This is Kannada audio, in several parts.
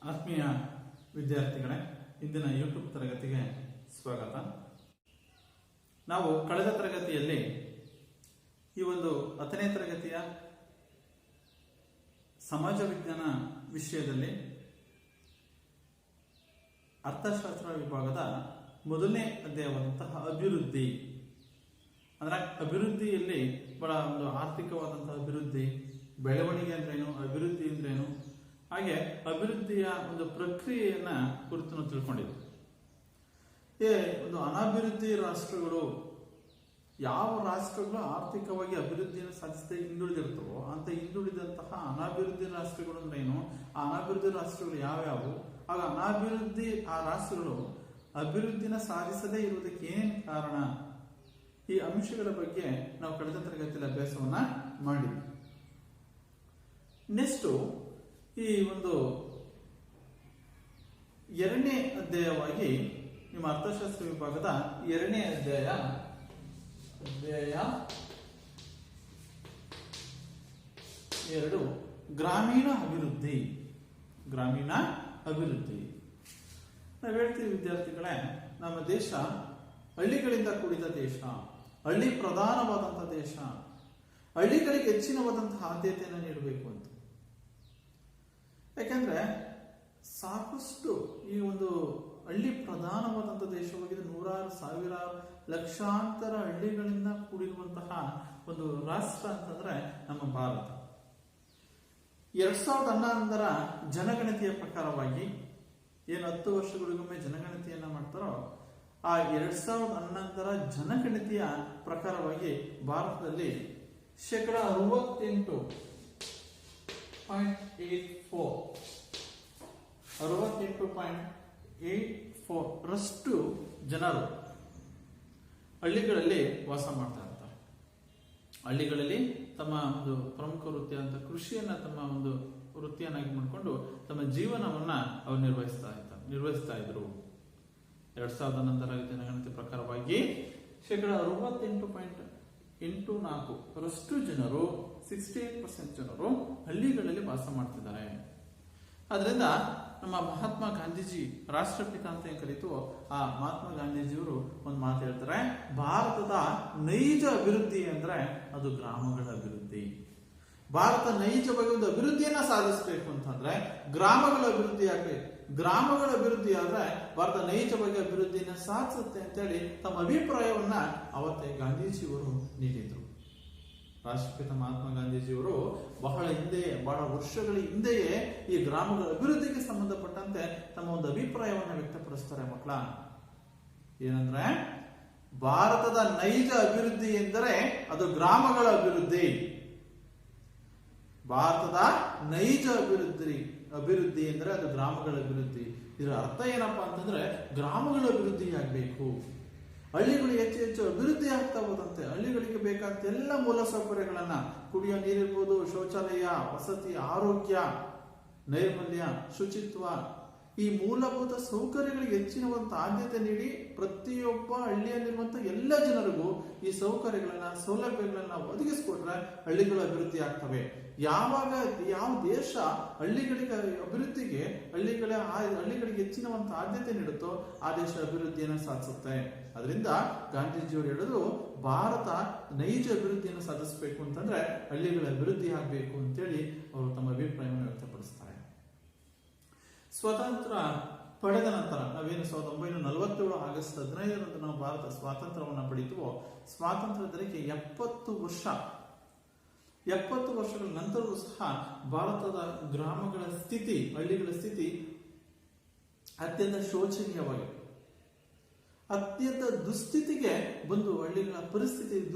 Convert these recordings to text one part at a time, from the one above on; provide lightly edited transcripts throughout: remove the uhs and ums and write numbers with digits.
ಆತ್ಮೀಯ ವಿದ್ಯಾರ್ಥಿಗಳೇ, ಇಂದಿನ ಯೂಟ್ಯೂಬ್ ತರಗತಿಗೆ ಸ್ವಾಗತ. ನಾವು ಕಳೆದ ತರಗತಿಯಲ್ಲಿ ಈ ಒಂದು 10ನೇ ತರಗತಿಯ ಸಮಾಜ ವಿಜ್ಞಾನ ವಿಷಯದಲ್ಲಿ ಅರ್ಥಶಾಸ್ತ್ರ ವಿಭಾಗದ ಮೊದಲನೇ ಅಧ್ಯಾಯವಾದಂತಹ ಅಭಿವೃದ್ಧಿ, ಅಂದ್ರೆ ಅಭಿವೃದ್ಧಿಯಲ್ಲಿ ಬಹಳ ಒಂದು ಆರ್ಥಿಕವಾದಂತಹ ಅಭಿವೃದ್ಧಿ, ಬೆಳವಣಿಗೆ ಅಂದ್ರೇನು, ಅಭಿವೃದ್ಧಿ ಅಂದ್ರೇನು, ಹಾಗೆ ಅಭಿವೃದ್ಧಿಯ ಒಂದು ಪ್ರಕ್ರಿಯೆಯನ್ನ ಕುರಿತು ನಾವು ತಿಳ್ಕೊಂಡಿದ್ವಿ. ಒಂದು ಅನಾಭಿವೃದ್ಧಿ ರಾಷ್ಟ್ರಗಳು, ಯಾವ ರಾಷ್ಟ್ರಗಳು ಆರ್ಥಿಕವಾಗಿ ಅಭಿವೃದ್ಧಿಯನ್ನು ಸಾಧಿಸದೆ ಹಿಂದುಳಿದಿರ್ತವೋ ಅಂತ ಹಿಂದುಳಿದಂತಹ ಅನಾಭಿವೃದ್ಧಿ ರಾಷ್ಟ್ರಗಳು ಅಂದ್ರೇನು, ಆ ಅನಾಭಿವೃದ್ಧಿ ರಾಷ್ಟ್ರಗಳು ಯಾವ್ಯಾವು, ಆಗ ಅನಾಭಿವೃದ್ಧಿ ಆ ರಾಷ್ಟ್ರಗಳು ಅಭಿವೃದ್ಧಿನ ಸಾಧಿಸದೇ ಇರುವುದಕ್ಕೆ ಏನೇನು ಕಾರಣ, ಈ ಅಂಶಗಳ ಬಗ್ಗೆ ನಾವು ಕಳೆದ ತರಗತಿಯಲ್ಲಿ ಅಭ್ಯಾಸವನ್ನ ಮಾಡಿದ್ವಿ. ನೆಕ್ಸ್ಟ್ ಈ ಒಂದು 2ನೇ ಅಧ್ಯಾಯವಾಗಿ ನಿಮ್ಮ ಅರ್ಥಶಾಸ್ತ್ರ ವಿಭಾಗದ 2ನೇ ಅಧ್ಯಾಯ 2 ಗ್ರಾಮೀಣ ಅಭಿವೃದ್ಧಿ. ಗ್ರಾಮೀಣ ಅಭಿವೃದ್ಧಿ ನಾವು ಹೇಳ್ತೀವಿ ವಿದ್ಯಾರ್ಥಿಗಳೇ, ನಮ್ಮ ದೇಶ ಹಳ್ಳಿಗಳಿಂದ ಕೂಡಿದ ದೇಶ, ಹಳ್ಳಿ ಪ್ರಧಾನವಾದಂತಹ ದೇಶ, ಹಳ್ಳಿಗಳಿಗೆ ಹೆಚ್ಚಿನವಾದಂತಹ ಆದ್ಯತೆಯನ್ನು ನೀಡಬೇಕು ಅಂತ. ಯಾಕೆಂದ್ರೆ ಸಾಕಷ್ಟು ಈ ಒಂದು ಹಳ್ಳಿ ಪ್ರಧಾನವಾದಂತಹ ದೇಶವಾಗಿದೆ. ನೂರಾರು ಸಾವಿರಾರು ಲಕ್ಷಾಂತರ ಹಳ್ಳಿಗಳಿಂದ ಕೂಡಿರುವಂತಹ ಒಂದು ರಾಷ್ಟ್ರ ಅಂತಂದ್ರೆ ನಮ್ಮ ಭಾರತ. 2011ರ ಜನಗಣತಿಯ ಪ್ರಕಾರವಾಗಿ ಏನು 10 ವರ್ಷಗಳಿಗೊಮ್ಮೆ ಜನಗಣತಿಯನ್ನ ಮಾಡ್ತಾರೋ, ಆ 2011ರ ಜನಗಣತಿಯ ಪ್ರಕಾರವಾಗಿ ಭಾರತದಲ್ಲಿ 68.84% ಜನರು ಹಳ್ಳಿಗಳಲ್ಲಿ ವಾಸ ಮಾಡ್ತಾ ಇರ್ತಾರೆ. ಹಳ್ಳಿಗಳಲ್ಲಿ ತಮ್ಮ ಒಂದು ಪ್ರಮುಖ ವೃತ್ತಿ ಅಂತ ಕೃಷಿಯನ್ನ ತಮ್ಮ ಒಂದು ವೃತ್ತಿಯನ್ನಾಗಿ ಮಾಡಿಕೊಂಡು ತಮ್ಮ ಜೀವನವನ್ನ ಅವರು ನಿರ್ವಹಿಸ್ತಾ ಇದ್ರು. 2011ರ ಜನಗಣತಿ ಪ್ರಕಾರವಾಗಿ 68.84% ಜನರು 68% ಜನರು ಹಳ್ಳಿಗಳಲ್ಲಿ ವಾಸ ಮಾಡ್ತಿದ್ದಾರೆ. ಅದರಿಂದ ನಮ್ಮ ಮಹಾತ್ಮ ಗಾಂಧೀಜಿ, ರಾಷ್ಟ್ರಪಿತ ಅಂತ ಏನ್ ಕರೀತು, ಆ ಮಹಾತ್ಮ ಗಾಂಧೀಜಿಯವರು ಒಂದು ಮಾತು ಹೇಳ್ತಾರೆ, ಭಾರತದ ನೈಜ ಅಭಿವೃದ್ಧಿ ಅಂದ್ರೆ ಅದು ಗ್ರಾಮಗಳ ಅಭಿವೃದ್ಧಿ. ಭಾರತ ನೈಜವಾಗಿ ಒಂದು ಅಭಿವೃದ್ಧಿಯನ್ನ ಸಾಧಿಸಬೇಕು ಅಂತಂದ್ರೆ ಗ್ರಾಮಗಳ ಅಭಿವೃದ್ಧಿ ಆಗ್ಬೇಕು. ಗ್ರಾಮಗಳ ಅಭಿವೃದ್ಧಿ ಆದ್ರೆ ಭಾರತ ನೈಜವಾಗಿ ಅಭಿವೃದ್ಧಿಯನ್ನ ಸಾಧಿಸುತ್ತೆ ಅಂತೇಳಿ ತಮ್ಮ ಅಭಿಪ್ರಾಯವನ್ನ ಅವತ್ತೇ ಗಾಂಧೀಜಿಯವರು ನೀಡಿದ್ರು. ರಾಷ್ಟ್ರಪಿತ ಮಹಾತ್ಮ ಗಾಂಧೀಜಿಯವರು ಬಹಳ ವರ್ಷಗಳ ಹಿಂದೆಯೇ ಈ ಗ್ರಾಮಗಳ ಅಭಿವೃದ್ಧಿಗೆ ಸಂಬಂಧಪಟ್ಟಂತೆ ತಮ್ಮ ಒಂದು ಅಭಿಪ್ರಾಯವನ್ನ ವ್ಯಕ್ತಪಡಿಸ್ತಾರೆ. ಮಕ್ಕಳ ಏನಂದ್ರೆ, ಭಾರತದ ನೈಜ ಅಭಿವೃದ್ಧಿ ಎಂದರೆ ಅದು ಗ್ರಾಮಗಳ ಅಭಿವೃದ್ಧಿ. ಭಾರತದ ನೈಜ ಅಭಿವೃದ್ಧಿ ಎಂದರೆ ಅದು ಗ್ರಾಮಗಳ ಅಭಿವೃದ್ಧಿ. ಇದರ ಅರ್ಥ ಏನಪ್ಪಾ ಅಂತಂದ್ರೆ, ಗ್ರಾಮಗಳ ಅಭಿವೃದ್ಧಿ ಆಗ್ಬೇಕು, ಹಳ್ಳಿಗಳು ಹೆಚ್ಚು ಹೆಚ್ಚು ಅಭಿವೃದ್ಧಿ ಆಗ್ತಾ ಹೋದಂತೆ ಹಳ್ಳಿಗಳಿಗೆ ಬೇಕಾದ ಎಲ್ಲ ಮೂಲ ಸೌಕರ್ಯಗಳನ್ನ, ಕುಡಿಯೋ ನೀರಿರ್ಬೋದು, ಶೌಚಾಲಯ, ವಸತಿ, ಆರೋಗ್ಯ, ನೈರ್ಮಲ್ಯ, ಶುಚಿತ್ವ, ಈ ಮೂಲಭೂತ ಸೌಕರ್ಯಗಳಿಗೆ ಹೆಚ್ಚಿನವಂತ ಆದ್ಯತೆ ನೀಡಿ ಪ್ರತಿಯೊಬ್ಬ ಹಳ್ಳಿಯಲ್ಲಿರುವಂತಹ ಎಲ್ಲ ಜನರಿಗೂ ಈ ಸೌಕರ್ಯಗಳನ್ನ, ಸೌಲಭ್ಯಗಳನ್ನ ಒದಗಿಸಿಕೊಟ್ರೆ ಹಳ್ಳಿಗಳ ಅಭಿವೃದ್ಧಿ ಆಗ್ತವೆ. ಯಾವ ದೇಶ ಹಳ್ಳಿಗಳಿಗೆ ಅಭಿವೃದ್ಧಿಗೆ ಹಳ್ಳಿಗಳಿಗೆ ಹೆಚ್ಚಿನವಂತ ಆದ್ಯತೆ ನೀಡುತ್ತೋ ಆ ದೇಶ ಅಭಿವೃದ್ಧಿಯನ್ನು ಸಾಧಿಸುತ್ತೆ. ಅದರಿಂದ ಗಾಂಧೀಜಿಯವರು ಹೇಳೋದು, ಭಾರತ ನೈಜ ಅಭಿವೃದ್ಧಿಯನ್ನು ಸಾಧಿಸಬೇಕು ಅಂತಂದ್ರೆ ಹಳ್ಳಿಗಳ ಅಭಿವೃದ್ಧಿ ಆಗ್ಬೇಕು ಅಂತೇಳಿ ಅವರು ತಮ್ಮ ಅಭಿಪ್ರಾಯವನ್ನು ವ್ಯಕ್ತಪಡಿಸ್ತಾರೆ. ಸ್ವಾತಂತ್ರ್ಯ ಪಡೆದ ನಂತರ ನಾವೇನು 1947 ಆಗಸ್ಟ್ 15ರಂದು ನಾವು ಭಾರತ ಸ್ವಾತಂತ್ರ್ಯವನ್ನು ಪಡೆಯುತ್ತವೋ, ಸ್ವಾತಂತ್ರ್ಯದಕ್ಕೆ 70 ವರ್ಷಗಳ ನಂತರವೂ ಸಹ ಭಾರತದ ಗ್ರಾಮಗಳ ಸ್ಥಿತಿ, ಹಳ್ಳಿಗಳ ಸ್ಥಿತಿ ಅತ್ಯಂತ ಶೋಚನೀಯವಾಗಿದೆ. ಅತ್ಯಂತ ದುಸ್ಥಿತಿಗೆ ಬಂದು ಹಳ್ಳಿಗಳ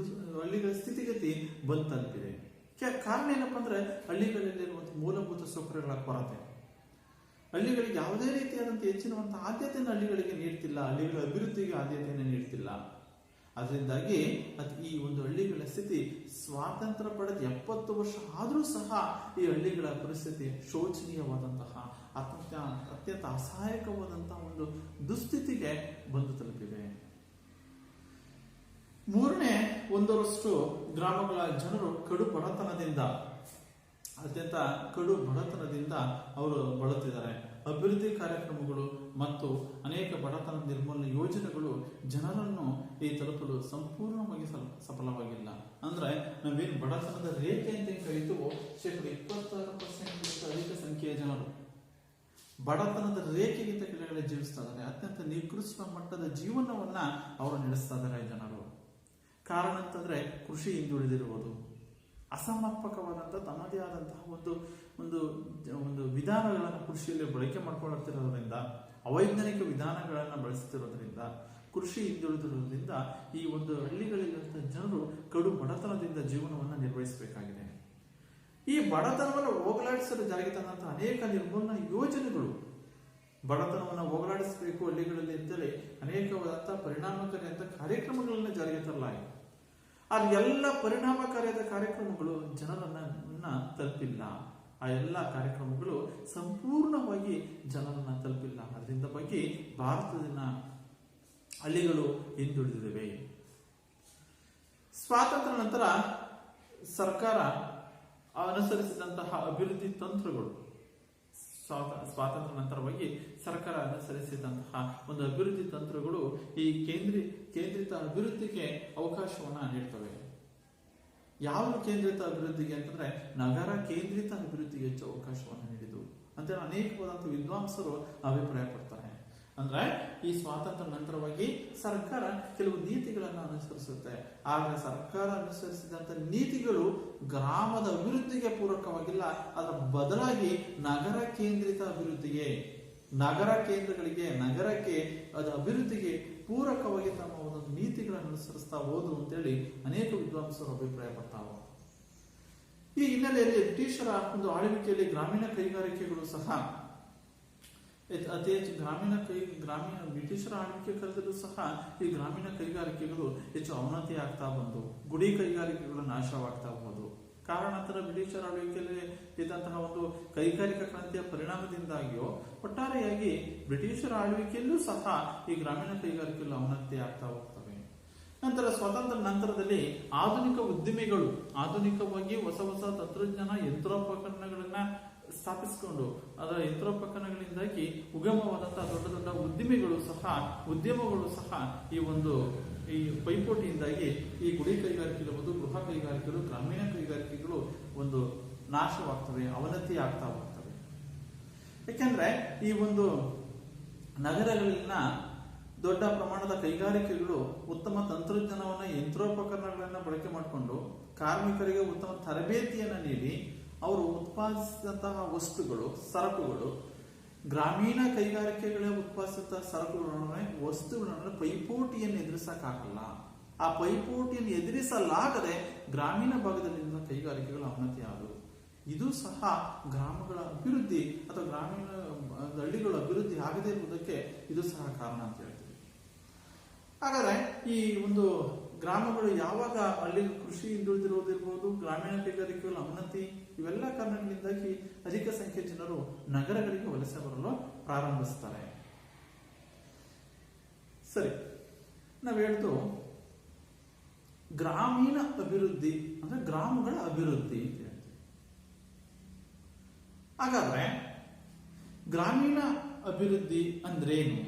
ಸ್ಥಿತಿಗತಿ ಬಂದು ತಲುಪಿದೆ. ಕಾರಣ ಏನಪ್ಪಾ ಅಂದ್ರೆ, ಹಳ್ಳಿಗಳಲ್ಲಿರುವಂತಹ ಮೂಲಭೂತ ಸೌಕರ್ಯಗಳ ಕೊರತೆ. ಹಳ್ಳಿಗಳಿಗೆ ಯಾವುದೇ ರೀತಿಯಾದಂತಹ ಹೆಚ್ಚಿನವಂತಹ ಆದ್ಯತೆಯನ್ನು ಹಳ್ಳಿಗಳಿಗೆ ನೀಡ್ತಿಲ್ಲ, ಹಳ್ಳಿಗಳ ಅಭಿವೃದ್ಧಿಗೆ ಆದ್ಯತೆಯನ್ನು ನೀಡ್ತಿಲ್ಲ. ಅದರಿಂದಾಗಿ ಈ ಒಂದು ಹಳ್ಳಿಗಳ ಸ್ಥಿತಿ ಸ್ವಾತಂತ್ರ್ಯ ಪಡೆದ 70 ವರ್ಷ ಆದರೂ ಸಹ ಈ ಹಳ್ಳಿಗಳ ಪರಿಸ್ಥಿತಿ ಶೋಚನೀಯವಾದಂತಹ, ಅತ್ಯಂತ ಅಸಹಾಯಕವಾದಂತಹ ಒಂದು ದುಸ್ಥಿತಿಗೆ ಬಂದು ತಲುಪಿದೆ. 1/3 ಗ್ರಾಮಗಳ ಜನರು ಅತ್ಯಂತ ಕಡು ಬಡತನದಿಂದ ಅವರು ಬಳಲ್ತಿದ್ದಾರೆ. ಅಭಿವೃದ್ಧಿ ಕಾರ್ಯಕ್ರಮಗಳು ಮತ್ತು ಅನೇಕ ಬಡತನ ನಿರ್ಮೂಲನೆ ಯೋಜನೆಗಳು ಜನರನ್ನು ಈ ತಲುಪಲು ಸಂಪೂರ್ಣವಾಗಿ ಸಫಲವಾಗಿಲ್ಲ. ಅಂದ್ರೆ ನಾವೇನು ಬಡತನದ ರೇಖೆ ಅಂತ ಕರೀತೀವೋ 26% ಅಧಿಕ ಸಂಖ್ಯೆಯ ಜನರು ಬಡತನದ ರೇಖೆಗಿಂತ ಕೆಳಗಡೆ ಜೀವಿಸ್ತಾ ಇದ್ದಾರೆ. ಅತ್ಯಂತ ನಿಕೃಷ್ಟ ಮಟ್ಟದ ಜೀವನವನ್ನ ಅವರು ನಡೆಸ್ತಾ ಇದ್ದಾರೆ ಜನರು. ಕಾರಣ ಅಂತಂದ್ರೆ ಕೃಷಿ ಹಿಂದುಳಿದಿರುವುದು, ಅಸಮರ್ಪಕವಾದಂತಹ ತಮ್ಮದೇ ಆದಂತಹ ಒಂದು ವಿಧಾನಗಳನ್ನು ಕೃಷಿಯಲ್ಲಿ ಬಳಕೆ ಮಾಡ್ಕೊಳ್ಳುತ್ತಿರೋದ್ರಿಂದ, ಅವೈಜ್ಞಾನಿಕ ವಿಧಾನಗಳನ್ನು ಬಳಸುತ್ತಿರೋದ್ರಿಂದ, ಕೃಷಿ ಹಿಂದುಳಿದಿರೋದ್ರಿಂದ ಈ ಒಂದು ಹಳ್ಳಿಗಳಲ್ಲಿರುವಂತಹ ಜನರು ಕಡು ಬಡತನದಿಂದ ಜೀವನವನ್ನು ನಿರ್ವಹಿಸಬೇಕಾಗಿದೆ. ಈ ಬಡತನವನ್ನು ಹೋಗಲಾಡಿಸಲು ಜಾರಿಗೆ ತಂದಂತಹ ಅನೇಕ ನಿರ್ಮೂಲನಾ ಯೋಜನೆಗಳು, ಬಡತನವನ್ನು ಹೋಗಲಾಡಿಸಬೇಕು ಹಳ್ಳಿಗಳಲ್ಲಿ ಅಂತೇಳಿ ಅನೇಕವಾದಂತಹ ಪರಿಣಾಮಕಾರಿಯಾದ ಕಾರ್ಯಕ್ರಮಗಳನ್ನು ಜಾರಿಗೆ ತರಲಾಗಿದೆ. ಆ ಎಲ್ಲ ಪರಿಣಾಮಕಾರಿಯಾದ ಕಾರ್ಯಕ್ರಮಗಳು ಜನರನ್ನ ತಲುಪಿಲ್ಲ. ಆ ಎಲ್ಲ ಕಾರ್ಯಕ್ರಮಗಳು ಸಂಪೂರ್ಣವಾಗಿ ಜನರನ್ನ ತಲುಪಿಲ್ಲ. ಅದರಿಂದ ಬಗ್ಗೆ ಭಾರತದ ಹಳ್ಳಿಗಳು ಹಿಂದುಳಿದಿವೆ. ಸ್ವಾತಂತ್ರ್ಯ ನಂತರ ಸರ್ಕಾರ ಅನುಸರಿಸಿದಂತಹ ಅಭಿವೃದ್ಧಿ ತಂತ್ರಗಳು, ಸ್ವಾತಂತ್ರ್ಯ ನಂತರವಾಗಿ ಸರ್ಕಾರ ಅನುಸರಿಸಿದಂತಹ ಒಂದು ಅಭಿವೃದ್ಧಿ ತಂತ್ರಗಳು ಈ ಕೇಂದ್ರಿತ ಅಭಿವೃದ್ಧಿಗೆ ಅವಕಾಶವನ್ನ ನೀಡ್ತವೆ. ಯಾವ ಕೇಂದ್ರಿತ ಅಭಿವೃದ್ಧಿಗೆ ಅಂತಂದ್ರೆ ನಗರ ಕೇಂದ್ರಿತ ಅಭಿವೃದ್ಧಿಗೆ ಹೆಚ್ಚು ಅವಕಾಶವನ್ನು ನೀಡಿತು ಅಂತ ಅನೇಕವಾದಂತಹ ವಿದ್ವಾಂಸರು ಅಭಿಪ್ರಾಯ ಪಡ್ತಾರೆ. ಅಂದ್ರೆ ಈ ಸ್ವಾತಂತ್ರ್ಯ ನಂತರವಾಗಿ ಸರ್ಕಾರ ಕೆಲವು ನೀತಿಗಳನ್ನು ಅನುಸರಿಸುತ್ತೆ. ಆದ್ರೆ ಸರ್ಕಾರ ಅನುಸರಿಸಿದಂತ ನೀತಿಗಳು ಗ್ರಾಮದ ಅಭಿವೃದ್ಧಿಗೆ ಪೂರಕವಾಗಿಲ್ಲ. ಅದರ ಬದಲಾಗಿ ನಗರ ಕೇಂದ್ರಿತ ಅಭಿವೃದ್ಧಿಗೆ, ನಗರ ಕೇಂದ್ರಗಳಿಗೆ, ನಗರಕ್ಕೆ ಅದು ಅಭಿವೃದ್ಧಿಗೆ ಪೂರಕವಾಗಿ ತಮ್ಮ ಒಂದೊಂದು ನೀತಿಗಳನ್ನು ಅನುಸರಿಸ್ತಾ ಹೋದ್ರು ಅಂತೇಳಿ ಅನೇಕ ವಿದ್ವಾಂಸರು ಅಭಿಪ್ರಾಯ ಪಡ್ತಾವ. ಈ ಹಿನ್ನೆಲೆಯಲ್ಲಿ ಬ್ರಿಟಿಷರ ಒಂದು ಆಳ್ವಿಕೆಯಲ್ಲಿ ಗ್ರಾಮೀಣ ಕೈಗಾರಿಕೆಗಳು ಸಹ ಅತಿ ಹೆಚ್ಚು ಬ್ರಿಟಿಷರ ಆಳ್ವಿಕೆ ಕಾಲದಲ್ಲೂ ಸಹ ಈ ಗ್ರಾಮೀಣ ಕೈಗಾರಿಕೆಗಳು ಹೆಚ್ಚು ಅವನತಿ ಆಗ್ತಾ ಬಂದು ಗುಡಿ ಕೈಗಾರಿಕೆಗಳು ನಾಶವಾಗ್ತಾ ಹೋದವು. ಕಾರಣಾಂತರ ಬ್ರಿಟಿಷರ ಆಳ್ವಿಕೆಯಲ್ಲಿ ಇದ್ದಂತಹ ಒಂದು ಕೈಗಾರಿಕಾ ಕ್ರಾಂತಿಯ ಪರಿಣಾಮದಿಂದಾಗಿಯೋ ಒಟ್ಟಾರೆಯಾಗಿ ಬ್ರಿಟಿಷರ ಆಳ್ವಿಕೆಯಲ್ಲೂ ಸಹ ಈ ಗ್ರಾಮೀಣ ಕೈಗಾರಿಕೆಗಳು ಅವನತಿ ಆಗ್ತಾ ಹೋಗ್ತವೆ. ನಂತರ ಸ್ವಾತಂತ್ರ್ಯ ನಂತರದಲ್ಲಿ ಆಧುನಿಕ ಉದ್ದಿಮೆಗಳು ಆಧುನಿಕವಾಗಿ ಹೊಸ ಹೊಸ ತಂತ್ರಜ್ಞಾನ ಯಂತ್ರೋಪಕರಣಗಳನ್ನ ಸ್ಥಾಪಿಸಿಕೊಂಡು ಅದರ ಯಂತ್ರೋಪಕರಣಗಳಿಂದಾಗಿ ಉಗಮವಾದಂತಹ ದೊಡ್ಡ ದೊಡ್ಡ ಉದ್ಯಮಗಳು ಸಹ ಈ ಪೈಪೋಟಿಯಿಂದಾಗಿ ಈ ಗುಡಿ ಕೈಗಾರಿಕೆಗಳು, ಗೃಹ ಕೈಗಾರಿಕೆಗಳು, ಗ್ರಾಮೀಣ ಕೈಗಾರಿಕೆಗಳು ಒಂದು ನಾಶವಾಗ್ತವೆ, ಅವನತಿ ಆಗ್ತಾ ಹೋಗ್ತವೆ. ಯಾಕೆಂದ್ರೆ ಈ ಒಂದು ನಗರಗಳಲ್ಲಿನ ದೊಡ್ಡ ಪ್ರಮಾಣದ ಕೈಗಾರಿಕೆಗಳು ಉತ್ತಮ ತಂತ್ರಜ್ಞಾನವನ್ನ, ಯಂತ್ರೋಪಕರಣಗಳನ್ನ ಬಳಕೆ ಮಾಡಿಕೊಂಡು ಕಾರ್ಮಿಕರಿಗೆ ಉತ್ತಮ ತರಬೇತಿಯನ್ನ ನೀಡಿ ಅವರು ಉತ್ಪಾದಿಸಿದಂತಹ ಸರಕುಗಳು ಗ್ರಾಮೀಣ ಕೈಗಾರಿಕೆಗಳೇ ಉತ್ಪಾದಿಸಿದ ವಸ್ತುಗಳ ಪೈಪೋಟಿಯನ್ನು ಎದುರಿಸಕ್ಕಾಗಲ್ಲ. ಆ ಪೈಪೋಟಿಯನ್ನು ಎದುರಿಸಲಾಗದೆ ಗ್ರಾಮೀಣ ಭಾಗದಲ್ಲಿರುವ ಕೈಗಾರಿಕೆಗಳು ಅವನತಿ ಆದವು. ಇದು ಸಹ ಗ್ರಾಮಗಳ ಅಭಿವೃದ್ಧಿ ಅಥವಾ ಗ್ರಾಮೀಣ ಹಳ್ಳಿಗಳ ಅಭಿವೃದ್ಧಿ ಆಗದೇ ಇರುವುದಕ್ಕೆ ಇದು ಸಹ ಕಾರಣ ಅಂತ ಹೇಳ್ತೀವಿ. ಹಾಗಾದ್ರೆ ಈ ಒಂದು ಗ್ರಾಮಗಳು ಯಾವಾಗ ಹಳ್ಳಿ ಕೃಷಿ ಹಿಂದುಳಿದಿರುವುದಿರ್ಬೋದು, ಗ್ರಾಮೀಣ ಕೈಗಾರಿಕೆಗಳ ಅವನತಿ, ಇವೆಲ್ಲ ಕಾರಣಗಳಿಂದಾಗಿ ಅಧಿಕ ಸಂಖ್ಯೆಯ ಜನರು ನಗರಗಳಿಗೆ ವಲಸೆ ಬರಲು ಪ್ರಾರಂಭಿಸ್ತಾರೆ. ಸರಿ, ನಾವ್ ಹೇಳ್ದು ಗ್ರಾಮೀಣ ಅಭಿವೃದ್ಧಿ ಅಂದ್ರೆ ಗ್ರಾಮಗಳ ಅಭಿವೃದ್ಧಿ ಅಂತ ಹೇಳ್ತೀವಿ. ಹಾಗಾದ್ರೆ ಗ್ರಾಮೀಣ ಅಭಿವೃದ್ಧಿ ಅಂದ್ರೇನು,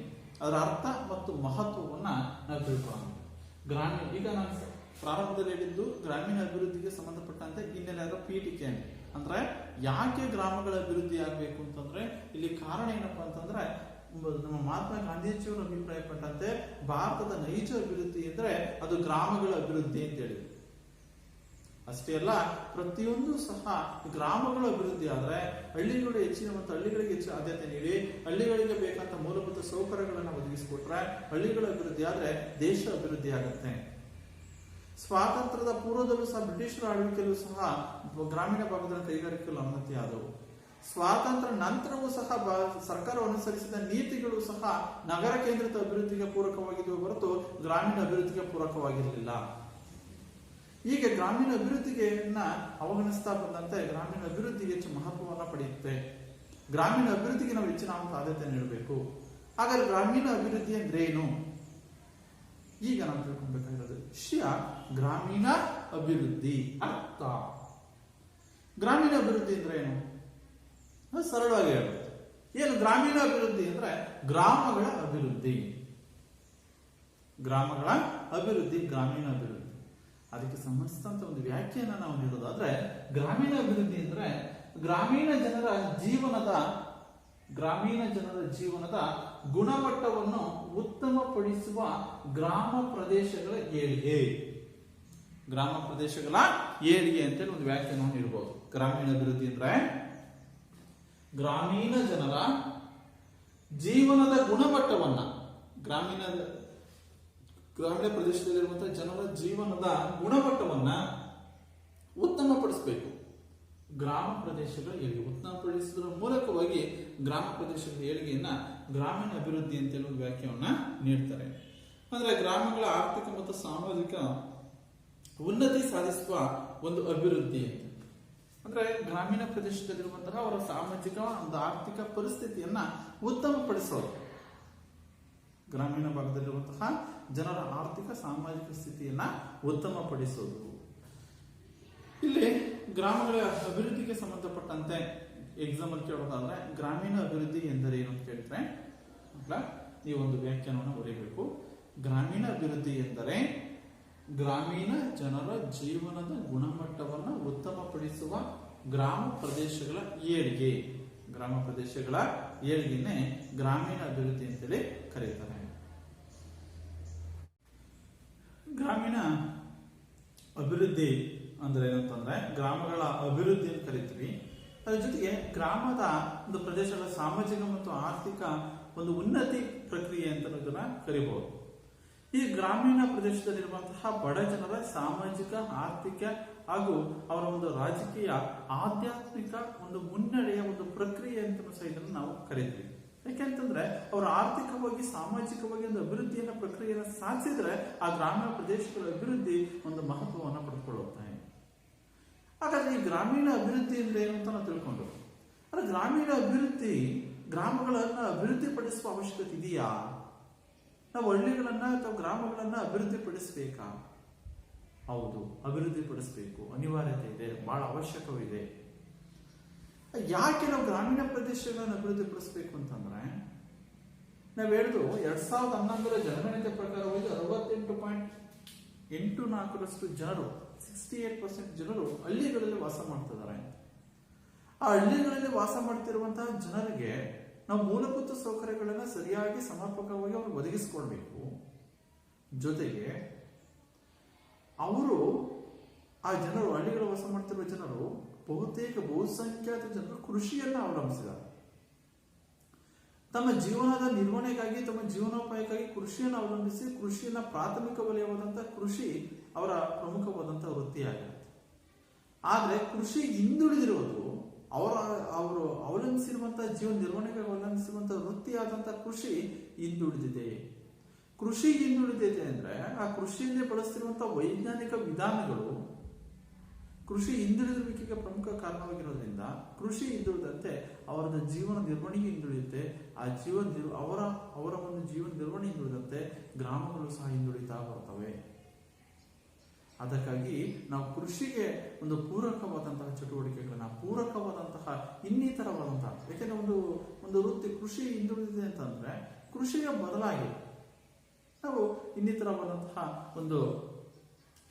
ಅದರ ಅರ್ಥ ಮತ್ತು ಮಹತ್ವವನ್ನ ನಾವು ತಿಳ್ಕೊಳ್ಳೋಣ. ಈಗ ನಾನು ಪ್ರಾರಂಭದಲ್ಲಿ ಹೇಳಿದ್ದು ಗ್ರಾಮೀಣ ಅಭಿವೃದ್ಧಿಗೆ ಸಂಬಂಧಪಟ್ಟಂತೆ ಹಿನ್ನೆಲೆಯಾದ ಪೀಠಿಕೆ ಅಂದ್ರೆ ಯಾಕೆ ಗ್ರಾಮಗಳ ಅಭಿವೃದ್ಧಿ ಆಗ್ಬೇಕು ಅಂತಂದ್ರೆ ಇಲ್ಲಿ ಕಾರಣ ಏನಪ್ಪಾ ಅಂತಂದ್ರೆ ನಮ್ಮ ಮಹಾತ್ಮ ಗಾಂಧೀಜಿಯವರು ಅಭಿಪ್ರಾಯ ಪಟ್ಟಂತೆ ಭಾರತದ ನೈಜ ಅಭಿವೃದ್ಧಿ ಅಂದ್ರೆ ಅದು ಗ್ರಾಮಗಳ ಅಭಿವೃದ್ಧಿ ಅಂತ ಹೇಳಿ. ಅಷ್ಟೇ ಅಲ್ಲ, ಪ್ರತಿಯೊಂದು ಸಹ ಗ್ರಾಮಗಳ ಅಭಿವೃದ್ಧಿ ಆದ್ರೆ ಹಳ್ಳಿಗಳು ಹೆಚ್ಚಿನ ಮತ್ತು ಹಳ್ಳಿಗಳಿಗೆ ಹೆಚ್ಚು ಆದ್ಯತೆ ನೀಡಿ ಹಳ್ಳಿಗಳಿಗೆ ಬೇಕಾದ ಮೂಲಭೂತ ಸೌಕರ್ಯಗಳನ್ನು ಒದಗಿಸಿಕೊಟ್ರೆ ಹಳ್ಳಿಗಳ ಅಭಿವೃದ್ಧಿ ಆದ್ರೆ ದೇಶ ಅಭಿವೃದ್ಧಿ ಆಗುತ್ತೆ. ಸ್ವಾತಂತ್ರ್ಯದ ಪೂರ್ವದಲ್ಲೂ ಸಹ ಬ್ರಿಟಿಷರ ಆಳ್ವಿಕೆಯಲ್ಲೂ ಸಹ ಗ್ರಾಮೀಣ ಭಾಗದ ಕೈಗಾರಿಕೆಗಳು ಅವನತಿ ಆದವು. ಸ್ವಾತಂತ್ರ್ಯ ನಂತರವೂ ಸಹ ಸರ್ಕಾರ ಅನುಸರಿಸಿದ ನೀತಿಗಳು ಸಹ ನಗರ ಕೇಂದ್ರಿತ ಅಭಿವೃದ್ಧಿಗೆ ಪೂರಕವಾಗಿದ್ದವು ಹೊರತು ಗ್ರಾಮೀಣ ಅಭಿವೃದ್ಧಿಗೆ ಪೂರಕವಾಗಿರಲಿಲ್ಲ. ಈಗ ಗ್ರಾಮೀಣ ಅಭಿವೃದ್ಧಿಗೆನ್ನ ಅವಗಣಿಸ್ತಾ ಬಂದಂತೆ ಗ್ರಾಮೀಣ ಅಭಿವೃದ್ಧಿಗೆ ಹೆಚ್ಚು ಮಹತ್ವವನ್ನು ಪಡೆಯುತ್ತೆ. ಗ್ರಾಮೀಣ ಅಭಿವೃದ್ಧಿಗೆ ನಾವು ಹೆಚ್ಚಿನ ಆದ್ಯತೆ ನೀಡಬೇಕು. ಹಾಗಾದ್ರೆ ಗ್ರಾಮೀಣ ಅಭಿವೃದ್ಧಿ ಅಂದ್ರೆ ಏನು? ಈಗ ನಾವು ತಿಳ್ಕೊಬೇಕಾಗಿರೋದು ವಿಷಯ ಗ್ರಾಮೀಣ ಅಭಿವೃದ್ಧಿ ಅರ್ಥ. ಗ್ರಾಮೀಣ ಅಭಿವೃದ್ಧಿ ಅಂದ್ರೆ ಏನು? ಸರಳವಾಗಿ ಹೇಳುತ್ತೆ, ಏನು ಗ್ರಾಮೀಣ ಅಭಿವೃದ್ಧಿ ಅಂದ್ರೆ ಗ್ರಾಮಗಳ ಅಭಿವೃದ್ಧಿ, ಗ್ರಾಮಗಳ ಅಭಿವೃದ್ಧಿ, ಗ್ರಾಮೀಣ ಅಭಿವೃದ್ಧಿ. ಅದಕ್ಕೆ ಸಂಬಂಧಿಸಿದಂತ ಒಂದು ವ್ಯಾಖ್ಯಾನ ನಾವು ನೀಡೋದಾದ್ರೆ, ಗ್ರಾಮೀಣ ಅಭಿವೃದ್ಧಿ ಅಂದ್ರೆ ಗ್ರಾಮೀಣ ಜನರ ಜೀವನದ ಗುಣಮಟ್ಟವನ್ನು ಉತ್ತಮಪಡಿಸುವ ಗ್ರಾಮ ಪ್ರದೇಶಗಳ ಏಳಿಗೆ, ಗ್ರಾಮ ಪ್ರದೇಶಗಳ ಏಳಿಗೆ ಅಂತೇಳಿ ಒಂದು ವ್ಯಾಖ್ಯಾನವನ್ನು ನೀಡಬಹುದು. ಗ್ರಾಮೀಣ ಅಭಿವೃದ್ಧಿ ಅಂದ್ರೆ ಗ್ರಾಮೀಣ ಜನರ ಜೀವನದ ಗುಣಮಟ್ಟವನ್ನ, ಗ್ರಾಮೀಣ ಪ್ರದೇಶದಲ್ಲಿರುವಂತಹ ಜನರ ಜೀವನದ ಗುಣಮಟ್ಟವನ್ನ ಉತ್ತಮಪಡಿಸಬೇಕು. ಗ್ರಾಮ ಪ್ರದೇಶಗಳ ಏಳಿಗೆ ಉತ್ತಮಪಡಿಸುವುದರ ಮೂಲಕವಾಗಿ ಗ್ರಾಮ ಪ್ರದೇಶಗಳ ಏಳಿಗೆಯನ್ನ ಗ್ರಾಮೀಣ ಅಭಿವೃದ್ಧಿ ಅಂತೇಳಿ ಒಂದು ವ್ಯಾಖ್ಯಾನವನ್ನ ನೀಡ್ತಾರೆ. ಅಂದ್ರೆ ಗ್ರಾಮಗಳ ಆರ್ಥಿಕ ಮತ್ತು ಸಾಮಾಜಿಕ ಉನ್ನತಿ ಸಾಧಿಸುವ ಒಂದು ಅಭಿವೃದ್ಧಿ ಅಂತ. ಅಂದ್ರೆ ಗ್ರಾಮೀಣ ಪ್ರದೇಶದಲ್ಲಿರುವಂತಹ ಅವರ ಸಾಮಾಜಿಕ ಒಂದು ಆರ್ಥಿಕ ಪರಿಸ್ಥಿತಿಯನ್ನ ಉತ್ತಮಪಡಿಸೋದು, ಗ್ರಾಮೀಣ ಭಾಗದಲ್ಲಿರುವಂತಹ ಜನರ ಆರ್ಥಿಕ ಸಾಮಾಜಿಕ ಸ್ಥಿತಿಯನ್ನ ಉತ್ತಮಪಡಿಸೋದು. ಇಲ್ಲಿ ಗ್ರಾಮಗಳ ಅಭಿವೃದ್ಧಿಗೆ ಸಂಬಂಧಪಟ್ಟಂತೆ ಎಕ್ಸಾಮ್ ಅಲ್ಲಿ ಕೇಳೋದಾದ್ರೆ ಗ್ರಾಮೀಣ ಅಭಿವೃದ್ಧಿ ಎಂದರೇನು ಅಂತ ಕೇಳಿದ್ರೆ ಈ ಒಂದು ವ್ಯಾಖ್ಯಾನವನ್ನು ಬರೀಬೇಕು. ಗ್ರಾಮೀಣ ಅಭಿವೃದ್ಧಿ ಎಂದರೆ ಗ್ರಾಮೀಣ ಜನರ ಜೀವನದ ಗುಣಮಟ್ಟವನ್ನು ಉತ್ತಮಪಡಿಸುವ ಗ್ರಾಮ ಪ್ರದೇಶಗಳ ಏಳಿಗೆ, ಗ್ರಾಮ ಪ್ರದೇಶಗಳ ಏಳಿಗೆನೆ ಗ್ರಾಮೀಣ ಅಭಿವೃದ್ಧಿ ಅಂತೇಳಿ ಕರೀತಾರೆ. ಗ್ರಾಮೀಣ ಅಭಿವೃದ್ಧಿ ಅಂದ್ರೆ ಏನಂತಂದ್ರೆ ಗ್ರಾಮಗಳ ಅಭಿವೃದ್ಧಿಯನ್ನು ಕರಿತೀವಿ. ಅದ್ರ ಜೊತೆಗೆ ಗ್ರಾಮದ ಒಂದು ಪ್ರದೇಶಗಳ ಸಾಮಾಜಿಕ ಮತ್ತು ಆರ್ಥಿಕ ಒಂದು ಉನ್ನತಿ ಪ್ರಕ್ರಿಯೆ ಅಂತ ಇದನ್ನ ಕರಿಬಹುದು. ಈ ಗ್ರಾಮೀಣ ಪ್ರದೇಶದಲ್ಲಿರುವಂತಹ ಬಡ ಜನರ ಸಾಮಾಜಿಕ, ಆರ್ಥಿಕ ಹಾಗೂ ಅವರ ಒಂದು ರಾಜಕೀಯ, ಆಧ್ಯಾತ್ಮಿಕ ಒಂದು ಮುನ್ನಡೆಯ ಒಂದು ಪ್ರಕ್ರಿಯೆ ಅಂತ ಸಹ ಇದನ್ನು ನಾವು ಕರೀತೀವಿ. ಯಾಕೆಂತಂದ್ರೆ ಅವರು ಆರ್ಥಿಕವಾಗಿ, ಸಾಮಾಜಿಕವಾಗಿ ಒಂದು ಅಭಿವೃದ್ಧಿಯನ್ನ ಪ್ರಕ್ರಿಯೆಯನ್ನು ಸಾಧಿಸಿದ್ರೆ ಆ ಗ್ರಾಮೀಣ ಪ್ರದೇಶಗಳ ಅಭಿವೃದ್ಧಿ ಒಂದು ಮಹತ್ವವನ್ನು ಪಡೆದುಕೊಳ್ಳುತ್ತೆ. ಹಾಗಾದ್ರೆ ಈ ಗ್ರಾಮೀಣ ಅಭಿವೃದ್ಧಿ ಅಂದ್ರೆ ಏನು ಅಂತ ನಾವು ತಿಳ್ಕೊಂಡು, ಅಂದ್ರೆ ಗ್ರಾಮೀಣ ಅಭಿವೃದ್ಧಿ, ಗ್ರಾಮಗಳನ್ನ ಅಭಿವೃದ್ಧಿ ಪಡಿಸುವ ಅವಶ್ಯಕತೆ ಇದೆಯಾ? ನಾವು ಹಳ್ಳಿಗಳನ್ನ ಅಥವಾ ಗ್ರಾಮಗಳನ್ನ ಅಭಿವೃದ್ಧಿ ಪಡಿಸಬೇಕಾ? ಹೌದು, ಅಭಿವೃದ್ಧಿ ಪಡಿಸಬೇಕು, ಅನಿವಾರ್ಯತೆ ಇದೆ, ಬಹಳ ಅವಶ್ಯಕವಿದೆ. ಯಾಕೆ ನಾವು ಗ್ರಾಮೀಣ ಪ್ರದೇಶಗಳನ್ನು ಅಭಿವೃದ್ಧಿ ಪಡಿಸಬೇಕು ಅಂತಂದ್ರೆ, ನಾವು ಹೇಳಿದ್ರು 2011 ಜನಗಣತಿ ಪ್ರಕಾರವಾಗಿ 68.84% ಜನರು, 68% ಜನರು ಹಳ್ಳಿಗಳಲ್ಲಿ ವಾಸ ಮಾಡ್ತಿದ್ದಾರೆ. ಆ ಹಳ್ಳಿಗಳಲ್ಲಿ ವಾಸ ಮಾಡ್ತಿರುವಂತಹ ಜನರಿಗೆ ನಾವು ಮೂಲಭೂತ ಸೌಕರ್ಯಗಳನ್ನ ಸರಿಯಾಗಿ ಸಮರ್ಪಕವಾಗಿ ಅವರು ಒದಗಿಸಿಕೊಡ್ಬೇಕು. ಜೊತೆಗೆ ಅವರು ಆ ಜನರು, ಹಳ್ಳಿಗಳ ವಾಸ ಮಾಡ್ತಿರುವ ಜನರು ಬಹುಸಂಖ್ಯಾತ ಜನರು ಕೃಷಿಯನ್ನ ಅವಲಂಬಿಸಿದ್ದಾರೆ. ತಮ್ಮ ಜೀವನದ ನಿರ್ವಹಣೆಗಾಗಿ, ತಮ್ಮ ಜೀವನೋಪಾಯಕ್ಕಾಗಿ ಕೃಷಿಯನ್ನು ಅವಲಂಬಿಸಿ, ಕೃಷಿಯನ್ನ ಪ್ರಾಥಮಿಕ ವಲಯವಾದಂತಹ ಕೃಷಿ ಅವರ ಪ್ರಮುಖವಾದಂತಹ ವೃತ್ತಿಯಾಗಿರುತ್ತೆ. ಆದ್ರೆ ಕೃಷಿ ಹಿಂದುಳಿದಿರುವುದು, ಅವರು ಅವಲಂಬಿಸಿರುವಂತಹ ಜೀವನ ನಿರ್ವಹಣೆಗೆ ಅವಲಂಬಿಸಿರುವಂತಹ ವೃತ್ತಿಯಾದಂತಹ ಕೃಷಿ ಹಿಂದುಳಿದಿದೆ. ಕೃಷಿ ಹಿಂದುಳಿದಿದೆ ಅಂದ್ರೆ ಆ ಕೃಷಿಯಲ್ಲೇ ಬಳಸ್ತಿರುವಂತಹ ವೈಜ್ಞಾನಿಕ ವಿಧಾನಗಳು ಕೃಷಿ ಹಿಂದುಳಿದುವಿಕೆಗೆ ಪ್ರಮುಖ ಕಾರಣವಾಗಿರೋದ್ರಿಂದ ಕೃಷಿ ಹಿಂದುಳಿದಂತೆ ಅವರ ಜೀವನ ನಿರ್ವಹಣೆಗೆ ಹಿಂದುಳಿಯುತ್ತೆ. ಆ ಅವರ ಒಂದು ಜೀವನ ನಿರ್ವಹಣೆ ಹಿಂದುಳಿದಂತೆ ಗ್ರಾಮಗಳು ಸಹ ಹಿಂದುಳಿತಾ ಬರ್ತವೆ. ಅದಕ್ಕಾಗಿ ನಾವು ಕೃಷಿಗೆ ಒಂದು ಪೂರಕವಾದಂತಹ ಚಟುವಟಿಕೆಗಳನ್ನ, ಪೂರಕವಾದಂತಹ ಇನ್ನಿತರವಾದಂತಹ, ಯಾಕೆಂದ್ರೆ ಒಂದು ವೃತ್ತಿ ಕೃಷಿ ಹಿಂದುಳಿದಿದೆ ಅಂತಂದ್ರೆ ಕೃಷಿಗೆ ಬದಲಾಗಿ ನಾವು ಇನ್ನಿತರವಾದಂತಹ ಒಂದು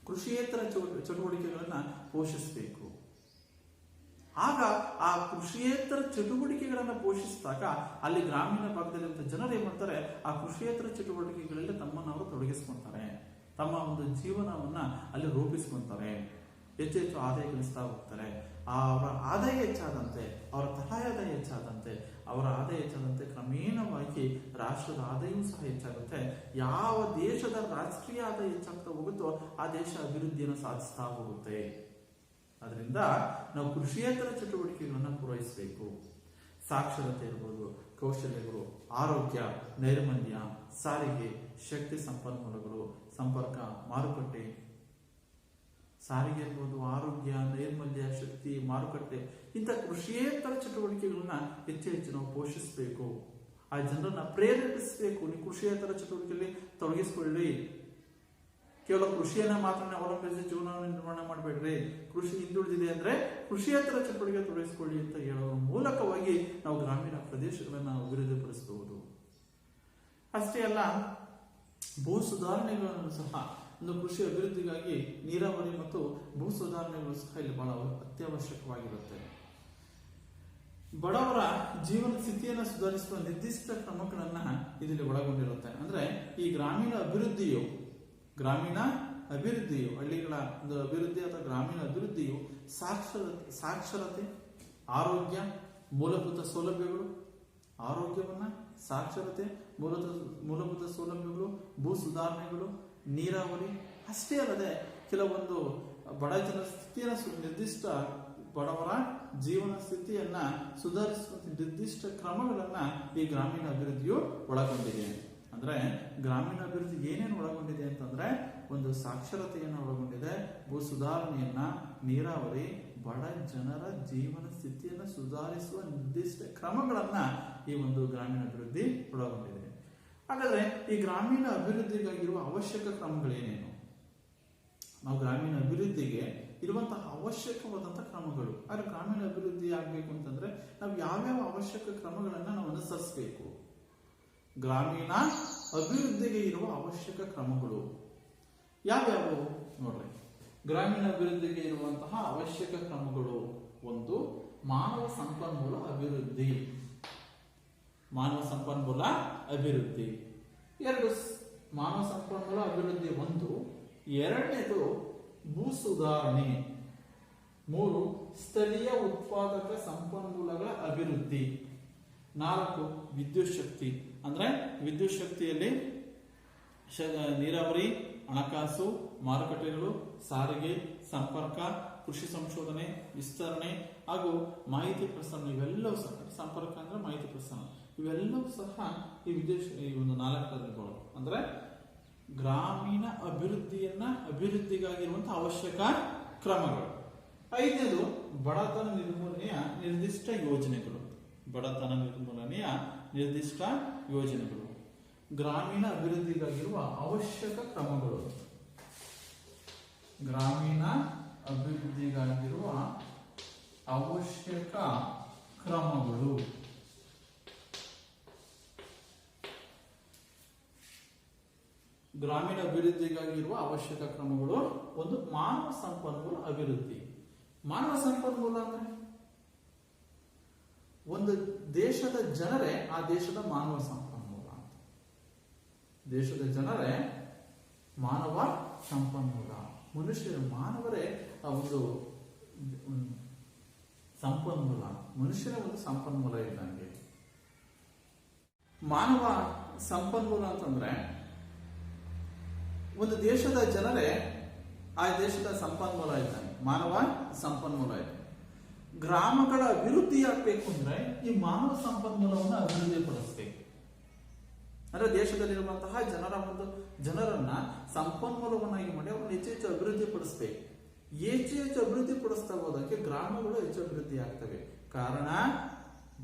ಕೃಷಿಯೇತರ ಚಟುವಟಿಕೆಗಳನ್ನ ಪೋಷಿಸಬೇಕು. ಆಗ ಆ ಕೃಷಿಯೇತರ ಚಟುವಟಿಕೆಗಳನ್ನ ಪೋಷಿಸಿದಾಗ ಅಲ್ಲಿ ಗ್ರಾಮೀಣ ಭಾಗದಲ್ಲಿರುವಂತಹ ಜನರು ಏನ್ ಮಾಡ್ತಾರೆ, ಆ ಕೃಷಿಯೇತರ ಚಟುವಟಿಕೆಗಳಲ್ಲಿ ತಮ್ಮನ್ನು ಅವರು ತೊಡಗಿಸ್ಕೊಂತಾರೆ, ತಮ್ಮ ಒಂದು ಜೀವನವನ್ನ ಅಲ್ಲಿ ರೂಪಿಸ್ಕೊಂತಾರೆ, ಹೆಚ್ಚು ಹೆಚ್ಚು ಆದಾಯ ಗಳಿಸ್ತಾ ಹೋಗ್ತಾರೆ. ಅವರ ಆದಾಯ ಹೆಚ್ಚಾದಂತೆ, ಅವರ ಸಹಾಯದಾಯ ಹೆಚ್ಚಾದಂತೆ, ಅವರ ಆದಾಯ ಹೆಚ್ಚಾದಂತೆ ಕ್ರಮೇಣವಾಗಿ ರಾಷ್ಟ್ರದ ಆದಾಯವೂ ಸಹ ಹೆಚ್ಚಾಗುತ್ತೆ. ಯಾವ ದೇಶದ ರಾಷ್ಟ್ರೀಯ ಆದಾಯ ಹೆಚ್ಚಾಗ್ತಾ ಹೋಗುತ್ತೋ ಆ ದೇಶ ಅಭಿವೃದ್ಧಿಯನ್ನು ಸಾಧಿಸ್ತಾ ಹೋಗುತ್ತೆ. ಅದರಿಂದ ನಾವು ಕೃಷಿಯೇತರ ಚಟುವಟಿಕೆಗಳನ್ನ ಪೂರೈಸಬೇಕು. ಸಾಕ್ಷರತೆ ಇರ್ಬೋದು, ಕೌಶಲ್ಯಗಳು, ಆರೋಗ್ಯ, ನೈರ್ಮಲ್ಯ, ಸಾರಿಗೆ, ಶಕ್ತಿ ಸಂಪನ್ಮೂಲಗಳು, ಸಂಪರ್ಕ, ಮಾರುಕಟ್ಟೆ, ಸಾರಿಗೆ ಇರ್ಬೋದು, ಆರೋಗ್ಯ, ನೈರ್ಮಲ್ಯ, ಶಕ್ತಿ, ಮಾರುಕಟ್ಟೆ, ಇಂಥ ಕೃಷಿಯೇತರ ಚಟುವಟಿಕೆಗಳನ್ನ ಹೆಚ್ಚು ಹೆಚ್ಚು ನಾವು ಪೋಷಿಸಬೇಕು. ಆ ಜನರನ್ನ ಪ್ರೇರೇಪಿಸಬೇಕು, ನೀವು ಕೃಷಿಯೇತರ ಚಟುವಟಿಕೆಯಲ್ಲಿ ತೊಡಗಿಸಿಕೊಳ್ಳಿ, ಕೇವಲ ಕೃಷಿಯನ್ನ ಮಾತ್ರ ಅವಲಂಬಿಸಿ ಜೀವನವನ್ನು ನಿರ್ಮಾಣ ಮಾಡಬೇಡ್ರಿ, ಕೃಷಿ ಹಿಂದುಳಿದಿದೆ ಅಂದ್ರೆ ಕೃಷಿಯೇತರ ಚಟುವಟಿಕೆ ತೊಡಗಿಸಿಕೊಳ್ಳಿ ಅಂತ ಹೇಳುವ ಮೂಲಕವಾಗಿ ನಾವು ಗ್ರಾಮೀಣ ಪ್ರದೇಶಗಳನ್ನ ಅಭಿವೃದ್ಧಿಪಡಿಸಬಹುದು. ಅಷ್ಟೇ ಅಲ್ಲ, ಭೂ ಸುಧಾರಣೆಗಳನ್ನು ಸಹ ಒಂದು ಕೃಷಿ ಅಭಿವೃದ್ಧಿಗಾಗಿ ನೀರಾವರಿ ಮತ್ತು ಭೂ ಸುಧಾರಣೆಗಳು ಸಹ ಇಲ್ಲಿ ಬಹಳ ಅತ್ಯವಶ್ಯಕವಾಗಿರುತ್ತೆ. ಬಡವರ ಜೀವನ ಸ್ಥಿತಿಯನ್ನು ಸುಧಾರಿಸುವ ನಿರ್ದಿಷ್ಟ ಕ್ರಮಗಳನ್ನ ಇದರಲ್ಲಿ ಒಳಗೊಂಡಿರುತ್ತೆ. ಅಂದ್ರೆ ಈ ಗ್ರಾಮೀಣ ಅಭಿವೃದ್ಧಿಯು ಹಳ್ಳಿಗಳ ಒಂದು ಅಭಿವೃದ್ಧಿ ಅಥವಾ ಗ್ರಾಮೀಣ ಅಭಿವೃದ್ಧಿಯು ಸಾಕ್ಷರತೆ, ಆರೋಗ್ಯ, ಮೂಲಭೂತ ಸೌಲಭ್ಯಗಳು, ಸಾಕ್ಷರತೆ, ಮೂಲಭೂತ ಸೌಲಭ್ಯಗಳು, ಭೂ ಸುಧಾರಣೆಗಳು, ನೀರಾವರಿ, ಅಷ್ಟೇ ಅಲ್ಲದೆ ಕೆಲವೊಂದು ಬಡ ಜನರ ಸ್ಥಿತಿಯನ್ನು ಬಡವರ ಜೀವನ ಸ್ಥಿತಿಯನ್ನ ಸುಧಾರಿಸುವ ನಿರ್ದಿಷ್ಟ ಕ್ರಮಗಳನ್ನ ಈ ಗ್ರಾಮೀಣ ಅಭಿವೃದ್ಧಿಯು ಒಳಗೊಂಡಿದೆ. ಅಂದ್ರೆ ಗ್ರಾಮೀಣ ಅಭಿವೃದ್ಧಿ ಏನೇನು ಒಳಗೊಂಡಿದೆ ಅಂತಂದ್ರೆ ಒಂದು ಸಾಕ್ಷರತೆಯನ್ನು ಒಳಗೊಂಡಿದೆ, ಭೂ ಸುಧಾರಣೆಯನ್ನ, ನೀರಾವರಿ, ಬಡ ಜನರ ಜೀವನ ಸ್ಥಿತಿಯನ್ನು ಸುಧಾರಿಸುವ ನಿರ್ದಿಷ್ಟ ಕ್ರಮಗಳನ್ನ ಈ ಒಂದು ಗ್ರಾಮೀಣ ಅಭಿವೃದ್ಧಿ ಒಳಗೊಂಡಿದೆ. ಹಾಗಾದ್ರೆ ಈ ಗ್ರಾಮೀಣ ಅಭಿವೃದ್ಧಿಗಾಗಿರುವ ಅವಶ್ಯಕ ಕ್ರಮಗಳೇನೇನು? ನಾವು ಗ್ರಾಮೀಣ ಅಭಿವೃದ್ಧಿಗೆ ಇರುವಂತಹ ಅವಶ್ಯಕವಾದಂತಹ ಕ್ರಮಗಳು, ಆದ್ರೆ ಗ್ರಾಮೀಣ ಅಭಿವೃದ್ಧಿ ಆಗ್ಬೇಕು ಅಂತಂದ್ರೆ ನಾವು ಯಾವ್ಯಾವ ಅವಶ್ಯಕ ಕ್ರಮಗಳನ್ನ ನಾವು ಅನುಸರಿಸಬೇಕು? ಗ್ರಾಮೀಣ ಅಭಿವೃದ್ಧಿಗೆ ಇರುವ ಅವಶ್ಯಕ ಕ್ರಮಗಳು ಯಾವ್ಯಾವು ನೋಡ್ರಿ. ಗ್ರಾಮೀಣ ಅಭಿವೃದ್ಧಿಗೆ ಇರುವಂತಹ ಅವಶ್ಯಕ ಕ್ರಮಗಳು: ಒಂದು, ಮಾನವ ಸಂಪನ್ಮೂಲ ಅಭಿವೃದ್ಧಿ. ಎರಡು, ಮಾನವ ಸಂಪನ್ಮೂಲ ಅಭಿವೃದ್ಧಿ ಒಂದು. ಎರಡನೇದು ಭೂ ಸುಧಾರಣೆ. ಮೂರು, ಸ್ಥಳೀಯ ಉತ್ಪಾದಕ ಸಂಪನ್ಮೂಲಗಳ ಅಭಿವೃದ್ಧಿ. ನಾಲ್ಕು, ವಿದ್ಯುತ್ ಶಕ್ತಿ. ಅಂದ್ರೆ ವಿದ್ಯುತ್ ಶಕ್ತಿಯಲ್ಲಿ ನೀರಾವರಿ, ಹಣಕಾಸು, ಮಾರುಕಟ್ಟೆಗಳು, ಸಾರಿಗೆ, ಸಂಪರ್ಕ, ಕೃಷಿ ಸಂಶೋಧನೆ, ವಿಸ್ತರಣೆ ಹಾಗೂ ಮಾಹಿತಿ ಪ್ರಸರಣ ಇವೆಲ್ಲವೂ ಸಹ, ಸಂಪರ್ಕ ಅಂದ್ರೆ ಮಾಹಿತಿ ಪ್ರಸರಣ, ಇವೆಲ್ಲವೂ ಸಹ ಈ ಒಂದು 4 ಅಂದ್ರೆ ಗ್ರಾಮೀಣ ಅಭಿವೃದ್ಧಿಗಾಗಿರುವಂತಹ ಅವಶ್ಯಕ ಕ್ರಮಗಳು. 5ನೇದು ಬಡತನ ನಿರ್ಮೂಲನೆಯ ನಿರ್ದಿಷ್ಟ ಯೋಜನೆಗಳು. ಗ್ರಾಮೀಣ ಅಭಿವೃದ್ಧಿಗಾಗಿರುವ ಅವಶ್ಯಕ ಕ್ರಮಗಳು. ಗ್ರಾಮೀಣ ಅಭಿವೃದ್ಧಿಗಾಗಿರುವ ಅವಶ್ಯಕ ಕ್ರಮಗಳು. ಗ್ರಾಮೀಣ ಅಭಿವೃದ್ಧಿಗಾಗಿರುವ ಅವಶ್ಯಕ ಕ್ರಮಗಳು. ಒಂದು, ಮಾನವ ಸಂಪನ್ಮೂಲ ಅಭಿವೃದ್ಧಿ. ಮಾನವ ಸಂಪನ್ಮೂಲ ಅಂದ್ರೆ ಒಂದು ದೇಶದ ಜನರೇ ಆ ದೇಶದ ಮಾನವ ಸಂಪನ್ಮೂಲ ಅಂತ. ದೇಶದ ಜನರೇ ಮಾನವ ಸಂಪನ್ಮೂಲ. ಮಾನವರೇ ಆ ಒಂದು ಸಂಪನ್ಮೂಲ, ಮನುಷ್ಯನ ಒಂದು ಸಂಪನ್ಮೂಲ ಇದ್ದಂಗೆ. ಮಾನವ ಸಂಪನ್ಮೂಲ ಅಂತಂದ್ರೆ ಒಂದು ದೇಶದ ಜನರೇ ಆ ದೇಶದ ಸಂಪನ್ಮೂಲ ಇದ್ದಾನೆ, ಮಾನವ ಸಂಪನ್ಮೂಲ ಇದೆ. ಗ್ರಾಮಗಳ ಅಭಿವೃದ್ಧಿ ಆಗ್ಬೇಕು ಅಂದ್ರೆ ಈ ಮಾನವ ಸಂಪನ್ಮೂಲವನ್ನು ಅಭಿವೃದ್ಧಿ ಪಡಿಸಬೇಕು. ಅಂದ್ರೆ ದೇಶದಲ್ಲಿರುವಂತಹ ಜನರನ್ನ ಸಂಪನ್ಮೂಲವನ್ನಾಗಿ ಮಾಡಿ ಅವ್ರನ್ನ ಹೆಚ್ಚು ಅಭಿವೃದ್ಧಿ ಪಡಿಸಬೇಕು. ಹೆಚ್ಚು ಅಭಿವೃದ್ಧಿ ಪಡಿಸ್ತಾ ಹೋದಕ್ಕೆ ಗ್ರಾಮಗಳು ಹೆಚ್ಚು ಅಭಿವೃದ್ಧಿ ಆಗ್ತವೆ. ಕಾರಣ,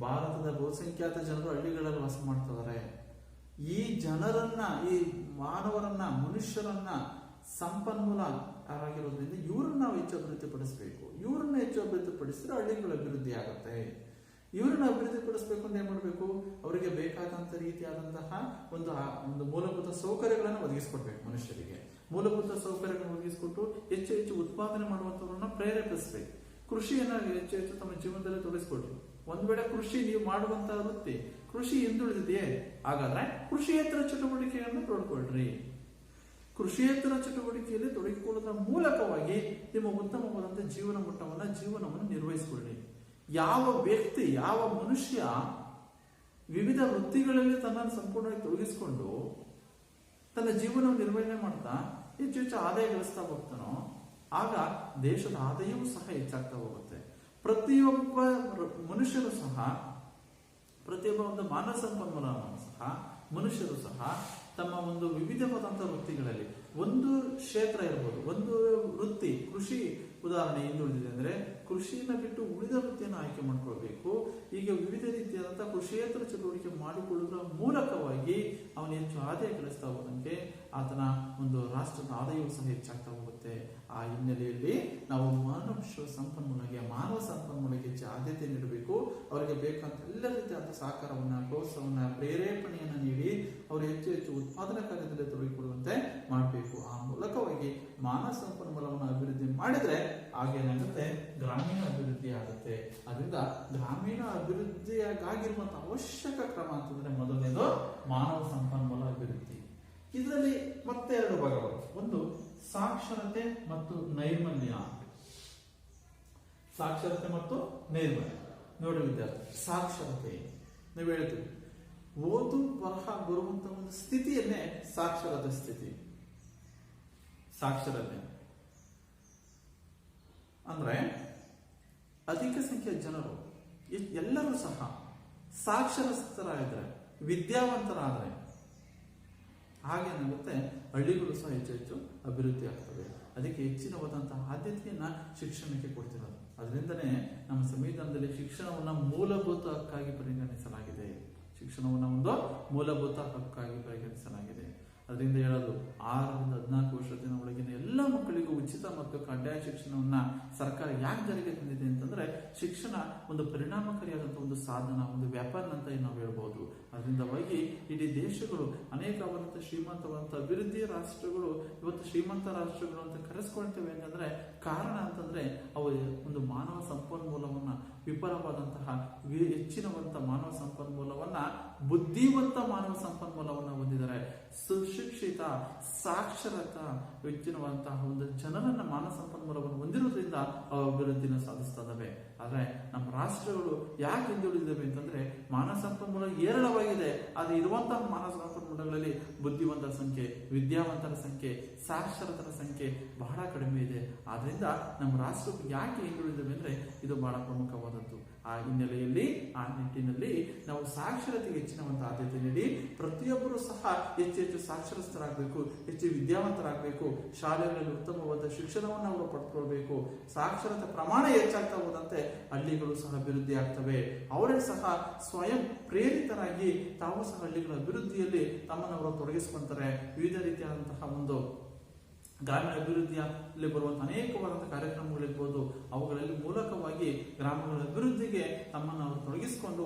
ಭಾರತದ ಬಹುಸಂಖ್ಯಾತ ಜನರು ಹಳ್ಳಿಗಳಲ್ಲಿ ವಾಸ ಮಾಡ್ತಿದ್ದಾರೆ. ಈ ಜನರನ್ನ, ಈ ಮಾನವರನ್ನ, ಮನುಷ್ಯರನ್ನ ಸಂಪನ್ಮೂಲ ಆಗಿರೋದ್ರಿಂದ ಇವ್ರನ್ನ ನಾವು ಹೆಚ್ಚು ಅಭಿವೃದ್ಧಿ ಪಡಿಸಬೇಕು. ಇವ್ರನ್ನ ಹೆಚ್ಚು ಅಭಿವೃದ್ಧಿ ಪಡಿಸಿದ್ರೆ ಹಳ್ಳಿಗಳು ಅಭಿವೃದ್ಧಿ ಆಗುತ್ತೆ. ಇವ್ರನ್ನ ಅಭಿವೃದ್ಧಿ ಪಡಿಸಬೇಕು ಅಂತ ಏನ್ ಮಾಡಬೇಕು? ಅವರಿಗೆ ಬೇಕಾದಂತ ರೀತಿಯಾದಂತಹ ಒಂದು ಮೂಲಭೂತ ಸೌಕರ್ಯಗಳನ್ನು ಒದಗಿಸ್ಕೊಡ್ಬೇಕು. ಮನುಷ್ಯರಿಗೆ ಮೂಲಭೂತ ಸೌಕರ್ಯಗಳನ್ನು ಒದಗಿಸ್ಕೊಟ್ಟು ಹೆಚ್ಚು ಉತ್ಪಾದನೆ ಮಾಡುವಂತವ್ರನ್ನ ಪ್ರೇರೇಪಿಸಬೇಕು. ಕೃಷಿಯನ್ನ ಹೆಚ್ಚು ತಮ್ಮ ಜೀವನದಲ್ಲಿ ತೊಡಗಿಸ್ಕೊಡ್ರಿ. ಒಂದ್ ವೇಳೆ ಕೃಷಿ ನೀವು ಮಾಡುವಂತಹ ವೃತ್ತಿ ಕೃಷಿ ಹಿಂದುಳಿದಿದೆಯೇ, ಹಾಗಾದ್ರೆ ಕೃಷಿಯೇತರ ಚಟುವಟಿಕೆಯನ್ನು ತೊಡ್ಕೊಳ್ರಿ. ಕೃಷಿಯೇತರ ಚಟುವಟಿಕೆಯಲ್ಲಿ ತೊಡಗಿಕೊಳ್ಳುವುದರ ಮೂಲಕವಾಗಿ ನಿಮ್ಮ ಉತ್ತಮವಾದಂತಹ ಜೀವನವನ್ನು ನಿರ್ವಹಿಸಿಕೊಳ್ಳಿ. ಯಾವ ವ್ಯಕ್ತಿ, ಯಾವ ಮನುಷ್ಯ ವಿವಿಧ ವೃತ್ತಿಗಳಲ್ಲಿ ತನ್ನನ್ನು ಸಂಪೂರ್ಣವಾಗಿ ತೊಡಗಿಸಿಕೊಂಡು ತನ್ನ ಜೀವನವನ್ನು ನಿರ್ವಹಣೆ ಮಾಡ್ತಾ ಹೆಚ್ಚು ಆದಾಯ ಗಳಿಸ್ತಾ ಹೋಗ್ತಾನೋ ಆಗ ದೇಶದ ಆದಾಯವೂ ಸಹ ಹೆಚ್ಚಾಗ್ತಾ ಹೋಗುತ್ತೆ. ಪ್ರತಿಯೊಬ್ಬ ಮನುಷ್ಯರು ಸಹ, ಪ್ರತಿಯೊಬ್ಬ ಒಂದು ಮಾನವ ಸಂಪನ್ಮೂಲವನ್ನು ಸಹ ಮನುಷ್ಯರು ಸಹ ತಮ್ಮ ಒಂದು ವಿವಿಧವಾದಂತಹ ವೃತ್ತಿಗಳಲ್ಲಿ ಒಂದು ಕ್ಷೇತ್ರ ಇರ್ಬೋದು, ಒಂದು ವೃತ್ತಿ, ಉದಾಹರಣೆ ಹಿಂದುಳಿದಿದೆ ಅಂದ್ರೆ ಕೃಷಿಯನ್ನು ಬಿಟ್ಟು ಉಳಿದ ವೃತ್ತಿಯನ್ನು ಆಯ್ಕೆ ಮಾಡ್ಕೊಳ್ಬೇಕು. ಈಗ ವಿವಿಧ ರೀತಿಯಾದಂತಹ ಕೃಷಿಯೇತರ ಚಟುವಟಿಕೆ ಮಾಡಿಕೊಳ್ಳುವುದರ ಮೂಲಕವಾಗಿ ಅವನು ಹೆಚ್ಚು ಆದಾಯ ಗಳಿಸ್ತಾ ಹೋದಂತೆ ಆತನ ಒಂದು ರಾಷ್ಟ್ರದ ಆದಾಯವೂ ಸಹ ಹೆಚ್ಚಾಗ್ತಾ ಹೋಗುತ್ತೆ. ಆ ಹಿನ್ನೆಲೆಯಲ್ಲಿ ನಾವು ಮಾನವ ಸಂಪನ್ಮೂಲಕ್ಕೆ ಹೆಚ್ಚು ಆದ್ಯತೆ ನೀಡಬೇಕು. ಅವರಿಗೆ ಬೇಕಂತ ಎಲ್ಲ ರೀತಿಯಾದ ಸಹಕಾರವನ್ನ, ಪ್ರೋತ್ಸಾಹವನ್ನ, ಪ್ರೇರೇಪಣೆಯನ್ನು ನೀಡಿ ಅವರು ಹೆಚ್ಚು ಹೆಚ್ಚು ಉತ್ಪಾದನಾ ಕಾರ್ಯದಲ್ಲಿ ತೊಡಗಿಕೊಳ್ಳುವಂತೆ ಮಾಡಬೇಕು. ಆ ಮೂಲಕವಾಗಿ ಮಾನವ ಸಂಪನ್ಮೂಲವನ್ನು ಅಭಿವೃದ್ಧಿ ಮಾಡಿದ್ರೆ ಆಗೇನಾಗುತ್ತೆ, ಗ್ರಾಮೀಣ ಅಭಿವೃದ್ಧಿ ಆಗುತ್ತೆ. ಅದರಿಂದ ಗ್ರಾಮೀಣ ಅಭಿವೃದ್ಧಿಯಾಗಿರುವಂತಹ ಅವಶ್ಯಕ ಕ್ರಮ ಅಂತಂದ್ರೆ ಮೊದಲನೇದು ಮಾನವ ಸಂಪನ್ಮೂಲ ಅಭಿವೃದ್ಧಿ. ಇದರಲ್ಲಿ ಮತ್ತೆ 2 ಭಾಗಗಳು. ಒಂದು ಸಾಕ್ಷರತೆ ಮತ್ತು ನೈರ್ಮಲ್ಯ. ಸಾಕ್ಷರತೆ ಮತ್ತು ನೈರ್ಮಲ್ಯ. ನೋಡಿ ವಿದ್ಯಾರ್ಥಿ, ಸಾಕ್ಷರತೆ ನಾವು ಹೇಳ್ತೀವಿ ಓದು ಬರಹ ಬರುವಂತ ಒಂದು ಸ್ಥಿತಿಯನ್ನೇ ಸಾಕ್ಷರತೆ ಸ್ಥಿತಿ. ಸಾಕ್ಷರತೆ ಅಂದ್ರೆ ಅಧಿಕ ಸಂಖ್ಯೆಯ ಜನರು ಎಲ್ಲರೂ ಸಹ ಸಾಕ್ಷರಸ್ಥರಾಗಿದ್ರೆ, ವಿದ್ಯಾವಂತರಾದ್ರೆ ಹಾಗೇನಾಗುತ್ತೆ, ಹಳ್ಳಿಗಳು ಸಹ ಹೆಚ್ಚು ಹೆಚ್ಚು ಅಭಿವೃದ್ಧಿ ಆಗ್ತವೆ. ಅದಕ್ಕೆ ಹೆಚ್ಚಿನವಾದಂತಹ ಆದ್ಯತೆಯನ್ನ ಶಿಕ್ಷಣಕ್ಕೆ ಕೊಡ್ತಿರೋದು. ಅದರಿಂದನೇ ನಮ್ಮ ಸಂವಿಧಾನದಲ್ಲಿ ಶಿಕ್ಷಣವನ್ನ ಮೂಲಭೂತ ಹಕ್ಕಾಗಿ ಪರಿಗಣಿಸಲಾಗಿದೆ. ಶಿಕ್ಷಣವನ್ನ ಒಂದು ಮೂಲಭೂತ ಹಕ್ಕಾಗಿ ಪರಿಗಣಿಸಲಾಗಿದೆ. ಅದರಿಂದ ಹೇಳೋದು 6 ರಿಂದ 14 ವರ್ಷದ ಒಳಗಿನ ಎಲ್ಲ ಮಕ್ಕಳಿಗೂ ಉಚಿತ ಮತ್ತು ಕಡ್ಡಾಯ ಶಿಕ್ಷಣವನ್ನ ಸರ್ಕಾರ ಯಾಕೆ ಜಾರಿಗೆ ತಂದಿದೆ ಅಂತಂದ್ರೆ ಶಿಕ್ಷಣ ಒಂದು ಪರಿಣಾಮಕಾರಿಯಾದಂತಹ ಒಂದು ಸಾಧನ, ಒಂದು ವ್ಯಾಪಾರ ಅಂತ ನಾವು ಹೇಳ್ಬೋದು. ಅದರಿಂದವಾಗಿ ಇಡೀ ದೇಶಗಳು ಅನೇಕವಾದಂತಹ ಶ್ರೀಮಂತವಾದಂತಹ ಅಭಿವೃದ್ಧಿ ರಾಷ್ಟ್ರಗಳು ಇವತ್ತು ಶ್ರೀಮಂತ ರಾಷ್ಟ್ರಗಳು ಅಂತ ಕರೆಸ್ಕೊಳ್ತೇವೆ ಅಂತಂದ್ರೆ ಕಾರಣ ಅಂತಂದ್ರೆ ಅವು ಒಂದು ಮಾನವ ಸಂಪನ್ಮೂಲವನ್ನ, ವಿಫಲವಾದಂತಹ ಹೆಚ್ಚಿನವಂತ ಮಾನವ ಸಂಪನ್ಮೂಲವನ್ನ, ಬುದ್ಧಿವಂತ ಮಾನವ ಸಂಪನ್ಮೂಲವನ್ನ ಹೊಂದಿದ್ದಾರೆ. ಸುಶಿಕ್ಷಿತ, ಸಾಕ್ಷರತ ಹೆಚ್ಚಿನವಂತಹ ಒಂದು ಜನರನ್ನ ಮಾನವ ಸಂಪನ್ಮೂಲವನ್ನು ಹೊಂದಿರುವುದರಿಂದ ಅಭಿವೃದ್ಧಿನ ಸಾಧಿಸ್ತದವೆ. ಆದ್ರೆ ನಮ್ಮ ರಾಷ್ಟ್ರಗಳು ಯಾಕೆ ಹಿಂದುಳಿದಿವೆ ಅಂತಂದ್ರೆ ಮಾನವ ಸಂಪನ್ಮೂಲ ಹೇರಳವಾಗಿದೆ. ಆದ್ರೆ ಇರುವಂತಹ ಮಾನವ ಸಂಪನ್ಮೂಲಗಳಲ್ಲಿ ಬುದ್ಧಿವಂತರ ಸಂಖ್ಯೆ, ವಿದ್ಯಾವಂತರ ಸಂಖ್ಯೆ, ಸಾಕ್ಷರತರ ಸಂಖ್ಯೆ ಬಹಳ ಕಡಿಮೆ ಇದೆ. ಆದ್ರಿಂದ ನಮ್ಮ ರಾಷ್ಟ್ರಕ್ಕೆ ಯಾಕೆ ಹಿಂದುಳಿದಿವೆ ಅಂದ್ರೆ ಇದು ಬಹಳ ಪ್ರಮುಖವಾದದ್ದು. ಆ ಹಿನ್ನೆಲೆಯಲ್ಲಿ, ಆ ನಿಟ್ಟಿನಲ್ಲಿ ನಾವು ಸಾಕ್ಷರತೆಗೆ ಹೆಚ್ಚಿನವಂತ ಆದ್ಯತೆ ನೀಡಿ ಪ್ರತಿಯೊಬ್ಬರು ಸಹ ಹೆಚ್ಚು ಸಾಕ್ಷರಸ್ಥರಾಗಬೇಕು, ಹೆಚ್ಚು ವಿದ್ಯಾವಂತರಾಗಬೇಕು. ಶಾಲೆಗಳಲ್ಲಿ ಉತ್ತಮವಾದ ಶಿಕ್ಷಣವನ್ನು ಅವರು ಪಡೆದುಕೊಳ್ಬೇಕು. ಸಾಕ್ಷರತೆ ಪ್ರಮಾಣ ಹೆಚ್ಚಾಗ್ತಾ ಹೋದಂತೆ ಹಳ್ಳಿಗಳು ಸಹ ಅಭಿವೃದ್ಧಿ ಆಗ್ತವೆ. ಅವರೇ ಸಹ ಸ್ವಯಂ ಪ್ರೇರಿತರಾಗಿ ತಾವು ಸಹ ಹಳ್ಳಿಗಳ ಅಭಿವೃದ್ಧಿಯಲ್ಲಿ ತಮ್ಮನ್ನು ಅವರು ತೊಡಗಿಸಿಕೊಂತಾರೆ. ವಿವಿಧ ರೀತಿಯಾದಂತಹ ಒಂದು ಗ್ರಾಮೀಣ ಅಭಿವೃದ್ಧಿಯಲ್ಲಿ ಬರುವಂತಹ ಅನೇಕವಾದಂತಹ ಕಾರ್ಯಕ್ರಮಗಳಿರ್ಬೋದು, ಅವುಗಳಲ್ಲಿ ಮೂಲಕವಾಗಿ ಗ್ರಾಮಗಳ ಅಭಿವೃದ್ಧಿಗೆ ತಮ್ಮನ್ನು ಅವರು ತೊಡಗಿಸಿಕೊಂಡು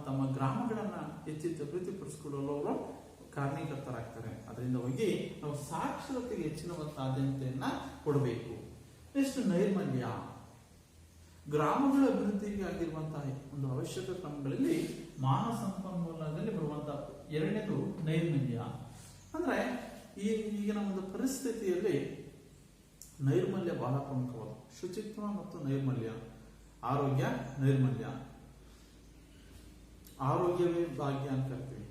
ತಮ್ಮ ಗ್ರಾಮಗಳನ್ನ ಹೆಚ್ಚೆಚ್ಚು ಅಭಿವೃದ್ಧಿಪಡಿಸಿಕೊಳ್ಳಲು ಅವರು ಕಾರಣೀಕರ್ತರಾಗ್ತಾರೆ. ಅದರಿಂದ ಹೋಗಿ ನಾವು ಸಾಕ್ಷರತೆಗೆ ಹೆಚ್ಚಿನವಂತ ಆದ್ಯತೆಯನ್ನ ಕೊಡಬೇಕು. ನೆಕ್ಸ್ಟ್ ನೈರ್ಮಲ್ಯ. ಗ್ರಾಮಗಳ ಅಭಿವೃದ್ಧಿಗೆ ಆಗಿರುವಂತಹ ಒಂದು ಅವಶ್ಯಕ ಕ್ರಮಗಳಲ್ಲಿ ಮಾನವ ಸಂಪನ್ಮೂಲದಲ್ಲಿ ಬರುವಂತಹ 2ನೇದು ನೈರ್ಮಲ್ಯ. ಅಂದ್ರೆ ಈಗಿನ ಒಂದು ಪರಿಸ್ಥಿತಿಯಲ್ಲಿ ನೈರ್ಮಲ್ಯ ಬಹಳ ಪ್ರಮುಖವಾದ. ಶುಚಿತ್ವ ಮತ್ತು ನೈರ್ಮಲ್ಯ, ಆರೋಗ್ಯ, ನೈರ್ಮಲ್ಯ. ಆರೋಗ್ಯವೇ ಭಾಗ್ಯ ಅಂತ ಕರಿತೀವಿ.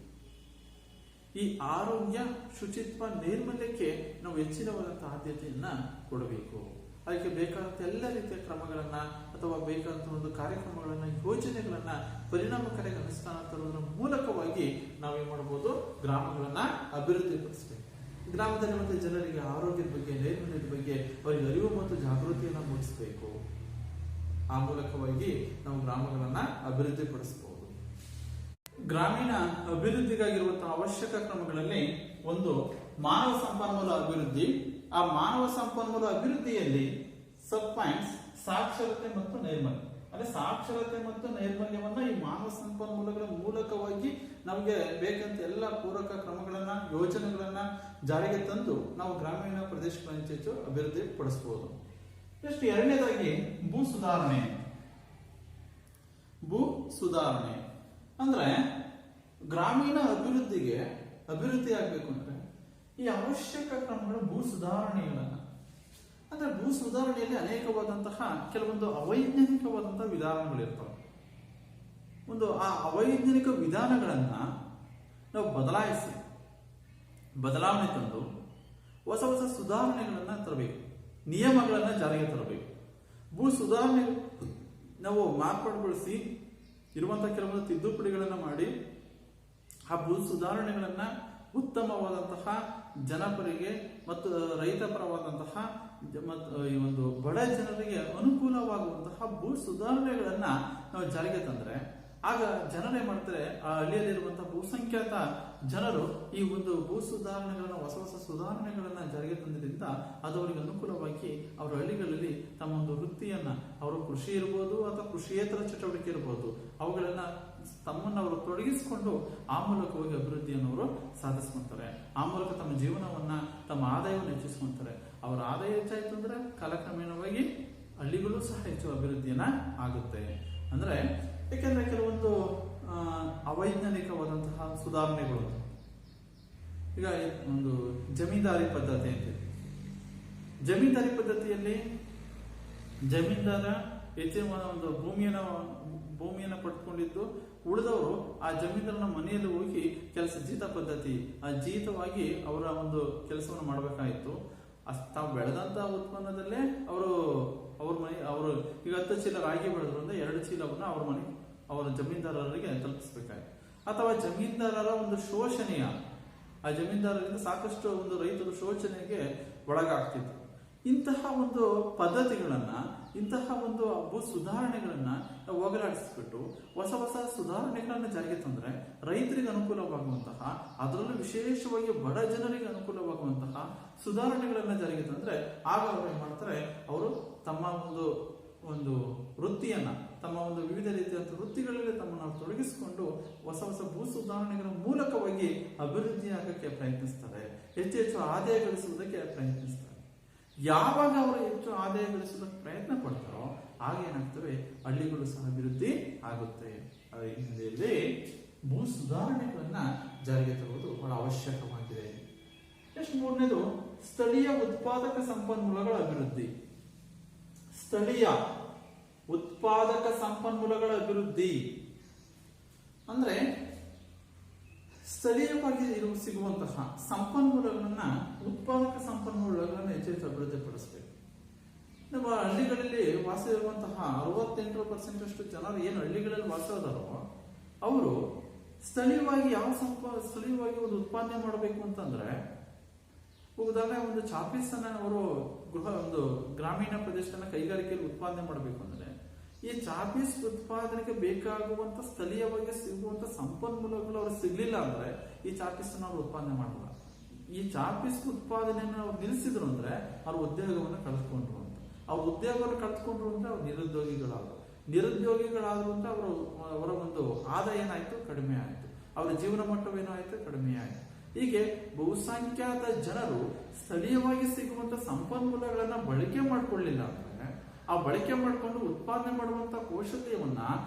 ಈ ಆರೋಗ್ಯ, ಶುಚಿತ್ವ, ನೈರ್ಮಲ್ಯಕ್ಕೆ ನಾವು ಹೆಚ್ಚಿನವಾದಂತಹ ಆದ್ಯತೆಯನ್ನ ಕೊಡಬೇಕು. ಅದಕ್ಕೆ ಬೇಕಾದಂತ ಎಲ್ಲ ರೀತಿಯ ಕ್ರಮಗಳನ್ನ ಅಥವಾ ಬೇಕಾದಂತಹ ಒಂದು ಕಾರ್ಯಕ್ರಮಗಳನ್ನ, ಯೋಜನೆಗಳನ್ನ ಪರಿಣಾಮಕಾರಿಯಾಗಿ ಅನುಷ್ಠಾನ ತರುವುದರ ಮೂಲಕವಾಗಿ ನಾವೇನ್ ಮಾಡಬಹುದು, ಗ್ರಾಮಗಳನ್ನ ಅಭಿವೃದ್ಧಿಪಡಿಸಬೇಕು. ಗ್ರಾಮದಲ್ಲಿರುವಂತಹ ಜನರಿಗೆ ಆರೋಗ್ಯದ ಬಗ್ಗೆ, ನೈರ್ಮಲ್ಯದ ಬಗ್ಗೆ ಅವರಿಗೆ ಅರಿವು ಮತ್ತು ಜಾಗೃತಿಯನ್ನ ಮೂಡಿಸಬೇಕು. ಆ ಮೂಲಕವಾಗಿ ನಾವು ಗ್ರಾಮಗಳನ್ನ ಅಭಿವೃದ್ಧಿಪಡಿಸಬಹುದು. ಗ್ರಾಮೀಣ ಅಭಿವೃದ್ಧಿಗಾಗಿರುವಂತಹ ಅವಶ್ಯಕ ಕ್ರಮಗಳಲ್ಲಿ ಒಂದು ಮಾನವ ಸಂಪನ್ಮೂಲ ಅಭಿವೃದ್ಧಿ. ಆ ಮಾನವ ಸಂಪನ್ಮೂಲ ಅಭಿವೃದ್ಧಿಯಲ್ಲಿ ಸಬ್ ಪಾಯಿಂಟ್ಸ್ ಸಾಕ್ಷರತೆ ಮತ್ತು ನೈರ್ಮಲ್ಯ. ಅಂದ್ರೆ ಸಾಕ್ಷರತೆ ಮತ್ತು ನೈರ್ಮಲ್ಯವನ್ನ ಈ ಮಾನವ ಸಂಪನ್ಮೂಲಗಳ ಮೂಲಕವಾಗಿ ನಮಗೆ ಬೇಕಂತ ಎಲ್ಲ ಪೂರಕ ಕ್ರಮಗಳನ್ನ, ಯೋಜನೆಗಳನ್ನ ಜಾರಿಗೆ ತಂದು ನಾವು ಗ್ರಾಮೀಣ ಪ್ರದೇಶಗಳನ್ನು ಹೆಚ್ಚು ಅಭಿವೃದ್ಧಿ ಪಡಿಸಬಹುದು. ನೆಕ್ಸ್ಟ್ 2ನೇದಾಗಿ ಭೂ ಸುಧಾರಣೆ. ಭೂ ಸುಧಾರಣೆ ಅಂದ್ರೆ ಗ್ರಾಮೀಣ ಅಭಿವೃದ್ಧಿ ಆಗ್ಬೇಕು ಅಂದ್ರೆ ಈ ಅವಶ್ಯಕ ಕ್ರಮಗಳು ಭೂ ಸುಧಾರಣೆಗಳನ್ನ. ಅಂದ್ರೆ ಭೂ ಸುಧಾರಣೆಯಲ್ಲಿ ಅನೇಕವಾದಂತಹ ಕೆಲವೊಂದು ಅವೈಜ್ಞಾನಿಕವಾದಂತಹ ವಿಧಾನಗಳಿರ್ತವೆ. ಆ ಅವೈಜ್ಞಾನಿಕ ವಿಧಾನಗಳನ್ನ ನಾವು ಬದಲಾವಣೆ ತಂದು ಹೊಸ ಸುಧಾರಣೆಗಳನ್ನ ತರಬೇಕು, ನಿಯಮಗಳನ್ನ ಜಾರಿಗೆ ತರಬೇಕು. ಭೂ ಸುಧಾರಣೆ ನಾವು ಮಾರ್ಪಾಡುಗೊಳಿಸಿ ಇರುವಂತಹ ಕೆಲವೊಂದು ತಿದ್ದುಪಡಿಗಳನ್ನ ಮಾಡಿ ಆ ಭೂ ಸುಧಾರಣೆಗಳನ್ನ ಉತ್ತಮವಾದಂತಹ ಜನಪರಿಗೆ ಮತ್ತು ರೈತ ಪರವಾದಂತಹ ಮತ್ತು ಈ ಒಂದು ಬಡ ಜನರಿಗೆ ಅನುಕೂಲವಾಗುವಂತಹ ಭೂ ಸುಧಾರಣೆಗಳನ್ನ ನಾವು ಜಾರಿಗೆ ತಂದ್ರೆ ಆಗ ಜನರೇ ಮಾಡ್ತಾರೆ, ಆ ಹಳ್ಳಿಯಲ್ಲಿರುವಂತಹ ಬಹುಸಂಖ್ಯಾತ ಜನರು ಈ ಒಂದು ಭೂ ಸುಧಾರಣೆಗಳನ್ನ ಹೊಸ ಹೊಸ ಸುಧಾರಣೆಗಳನ್ನ ಜಾರಿಗೆ ತಂದಿದ್ದರಿಂದ ಅದು ಅವರಿಗೆ ಅನುಕೂಲವಾಗಿ ಅವರ ಹಳ್ಳಿಗಳಲ್ಲಿ ತಮ್ಮ ಒಂದು ವೃತ್ತಿಯನ್ನ, ಅವರು ಕೃಷಿ ಇರ್ಬೋದು ಅಥವಾ ಕೃಷಿಯೇತರ ಚಟುವಟಿಕೆ ಇರ್ಬೋದು, ಅವುಗಳನ್ನ ತಮ್ಮನ್ನು ಅವರು ತೊಡಗಿಸಿಕೊಂಡು ಆ ಮೂಲಕವಾಗಿ ಅಭಿವೃದ್ಧಿಯನ್ನು ಅವರು ಸಾಧಿಸ್ಕೊಂತಾರೆ. ಆ ಮೂಲಕ ತಮ್ಮ ಜೀವನವನ್ನ, ತಮ್ಮ ಆದಾಯವನ್ನು ಹೆಚ್ಚಿಸ್ಕೊಂತಾರೆ. ಅವರ ಆದಾಯ ಹೆಚ್ಚಾಯ್ತು ಅಂದ್ರೆ ಕಾಲಕ್ರಮೇಣವಾಗಿ ಹಳ್ಳಿಗಳು ಸಹ ಹೆಚ್ಚು ಅಭಿವೃದ್ಧಿಯನ್ನ ಆಗುತ್ತೆ. ಅಂದ್ರೆ ಯಾಕೆಂದ್ರೆ ಕೆಲವೊಂದು ಅವೈಜ್ಞಾನಿಕವಾದಂತಹ ಸುಧಾರಣೆಗಳು, ಈಗ ಒಂದು ಜಮೀನ್ದಾರಿ ಪದ್ಧತಿ ಅಂತ, ಜಮೀನ್ದಾರಿ ಪದ್ಧತಿಯಲ್ಲಿ ಜಮೀನ್ದಾರ ಹೆಚ್ಚಿನ ಒಂದು ಭೂಮಿಯನ್ನು ಪಡ್ಕೊಂಡಿದ್ದು ಉಳಿದವರು ಆ ಜಮೀನ್ದಾರನ ಮನೆಯಲ್ಲಿ ಹೋಗಿ ಜೀತ ಪದ್ಧತಿ, ಆ ಜೀತವಾಗಿ ಅವರ ಒಂದು ಕೆಲಸವನ್ನು ಮಾಡಬೇಕಾಯಿತು. ತಾವು ಬೆಳೆದಂತ ಉತ್ಪನ್ನದಲ್ಲೇ ಅವರು ಈಗ 10 ಚೀಲ ರಾಗಿ ಬೆಳೆದ್ರು ಅಂದ್ರೆ 2 ಚೀಲವನ್ನ ಅವರ ಜಮೀನ್ದಾರರಿಗೆ ತಲುಪಿಸ್ಬೇಕಾಯ್ತು. ಅಥವಾ ಜಮೀನ್ದಾರರ ಒಂದು ಶೋಷಣೆಯ, ಆ ಜಮೀನ್ದಾರರಿಂದ ಸಾಕಷ್ಟು ಒಂದು ರೈತರು ಶೋಷಣೆಗೆ ಒಳಗಾಗ್ತಿದ್ರು. ಇಂತಹ ಒಂದು ಪದ್ಧತಿಗಳನ್ನ, ಇಂತಹ ಒಂದು ಭೂ ಸುಧಾರಣೆಗಳನ್ನ ಹೋಗಲಾಡಿಸ್ಬಿಟ್ಟು ಹೊಸ ಹೊಸ ಸುಧಾರಣೆಗಳನ್ನ ಜಾರಿಗೆ ತಂದ್ರೆ ರೈತರಿಗೆ ಅನುಕೂಲವಾಗುವಂತಹ, ಅದರಲ್ಲೂ ವಿಶೇಷವಾಗಿ ಬಡ ಜನರಿಗೆ ಅನುಕೂಲವಾಗುವಂತಹ ಸುಧಾರಣೆಗಳನ್ನ ಜಾರಿಗೆ ತಂದ್ರೆ ಆಗ ಅವರು ಏನ್ ಮಾಡ್ತಾರೆ, ಅವರು ತಮ್ಮ ಒಂದು ವೃತ್ತಿಯನ್ನ, ತಮ್ಮ ಒಂದು ವಿವಿಧ ರೀತಿಯಾದ ವೃತ್ತಿಗಳಲ್ಲಿ ತಮ್ಮನ್ನು ತೊಡಗಿಸಿಕೊಂಡು ಹೊಸ ಹೊಸ ಭೂ ಸುಧಾರಣೆಗಳ ಮೂಲಕವಾಗಿ ಅಭಿವೃದ್ಧಿ ಆಗಕ್ಕೆ ಪ್ರಯತ್ನಿಸ್ತಾರೆ, ಹೆಚ್ಚು ಹೆಚ್ಚು ಆದಾಯ ಗಳಿಸುವುದಕ್ಕೆ ಪ್ರಯತ್ನಿಸ್ತಾರೆ. ಯಾವಾಗ ಅವರು ಹೆಚ್ಚು ಆದಾಯ ಗಳಿಸೋದಕ್ಕೆ ಪ್ರಯತ್ನ ಪಡ್ತಾರೋ ಆಗ ಏನಾಗ್ತವೆ, ಹಳ್ಳಿಗಳು ಸಹ ಅಭಿವೃದ್ಧಿ ಆಗುತ್ತೆ. ಅದರ ಹಿನ್ನೆಲೆಯಲ್ಲಿ ಭೂ ಸುಧಾರಣೆಗಳನ್ನ ಜಾರಿಗೆ ತರುವುದು ಬಹಳ ಅವಶ್ಯಕವಾಗಿದೆ. ನೆಕ್ಸ್ಟ್ 3ನೇದು ಸ್ಥಳೀಯ ಉತ್ಪಾದಕ ಸಂಪನ್ಮೂಲಗಳ ಅಭಿವೃದ್ಧಿ. ಸ್ಥಳೀಯ ಉತ್ಪಾದಕ ಸಂಪನ್ಮೂಲಗಳ ಅಭಿವೃದ್ಧಿ ಅಂದ್ರೆ ಸ್ಥಳೀಯವಾಗಿ ಸಿಗುವಂತಹ ಸಂಪನ್ಮೂಲಗಳನ್ನ, ಉತ್ಪಾದಕ ಸಂಪನ್ಮೂಲಗಳನ್ನ ಹೆಚ್ಚು ಅಭಿವೃದ್ಧಿ ಪಡಿಸಬೇಕು. ನಮ್ಮ ಹಳ್ಳಿಗಳಲ್ಲಿ ವಾಸ ಇರುವಂತಹ 68% ಜನರು ಏನು ಹಳ್ಳಿಗಳಲ್ಲಿ ವಾಸ ಇದಾರೋ ಅವರು ಸ್ಥಳೀಯವಾಗಿ ಸ್ಥಳೀಯವಾಗಿ ಒಂದು ಉತ್ಪಾದನೆ ಮಾಡಬೇಕು ಅಂತಂದ್ರೆ, ಉದಾಹರಣೆ ಒಂದು ಚಾಪೀಸನ್ನ ಅವರು ಒಂದು ಗ್ರಾಮೀಣ ಪ್ರದೇಶನ ಕೈಗಾರಿಕೆಯಲ್ಲಿ ಉತ್ಪಾದನೆ ಮಾಡಬೇಕು ಅಂದ್ರೆ ಈ ಚಾಪೀಸ್ ಉತ್ಪಾದನೆಗೆ ಬೇಕಾಗುವಂತ ಸ್ಥಳೀಯವಾಗಿ ಸಿಗುವಂತ ಸಂಪನ್ಮೂಲಗಳು ಅವ್ರಿಗೆ ಸಿಗ್ಲಿಲ್ಲ ಅಂದ್ರೆ ಈ ಚಾಪೀಸ್ ಅವ್ರು ಉತ್ಪಾದನೆ ಮಾಡಲ್ಲ. ಈ ಚಾಪೀಸ್ ಉತ್ಪಾದನೆಯನ್ನು ಅವ್ರು ನಿಲ್ಲಿಸಿದ್ರು ಅಂದ್ರೆ ಅವ್ರ ಉದ್ಯೋಗವನ್ನು ಕಳೆದುಕೊಂಡ್ರು ಅಂತ. ಅವ್ರ ಉದ್ಯೋಗವನ್ನು ಕಳೆದುಕೊಂಡ್ರು ಅಂದ್ರೆ ಅವ್ರು ನಿರುದ್ಯೋಗಿಗಳಾದ್ರು ಅಂತ ಅವರ ಒಂದು ಆದಾಯ ಏನಾಯ್ತು, ಕಡಿಮೆ ಆಯ್ತು. ಅವರ ಜೀವನ ಮಟ್ಟವೇನಾಯ್ತು, ಕಡಿಮೆ ಆಯ್ತು. ಹೀಗೆ ಬಹುಸಂಖ್ಯಾತ ಜನರು ಸ್ಥಳೀಯವಾಗಿ ಸಿಗುವಂತ ಸಂಪನ್ಮೂಲಗಳನ್ನ ಬಳಕೆ ಮಾಡ್ಕೊಳ್ಳಿಲ್ಲ ಅಂದ್ರೆ, ಆ ಬಳಕೆ ಮಾಡಿಕೊಂಡು ಉತ್ಪಾದನೆ ಮಾಡುವಂತ ಕೌಶಲ್ಯವನ್ನ,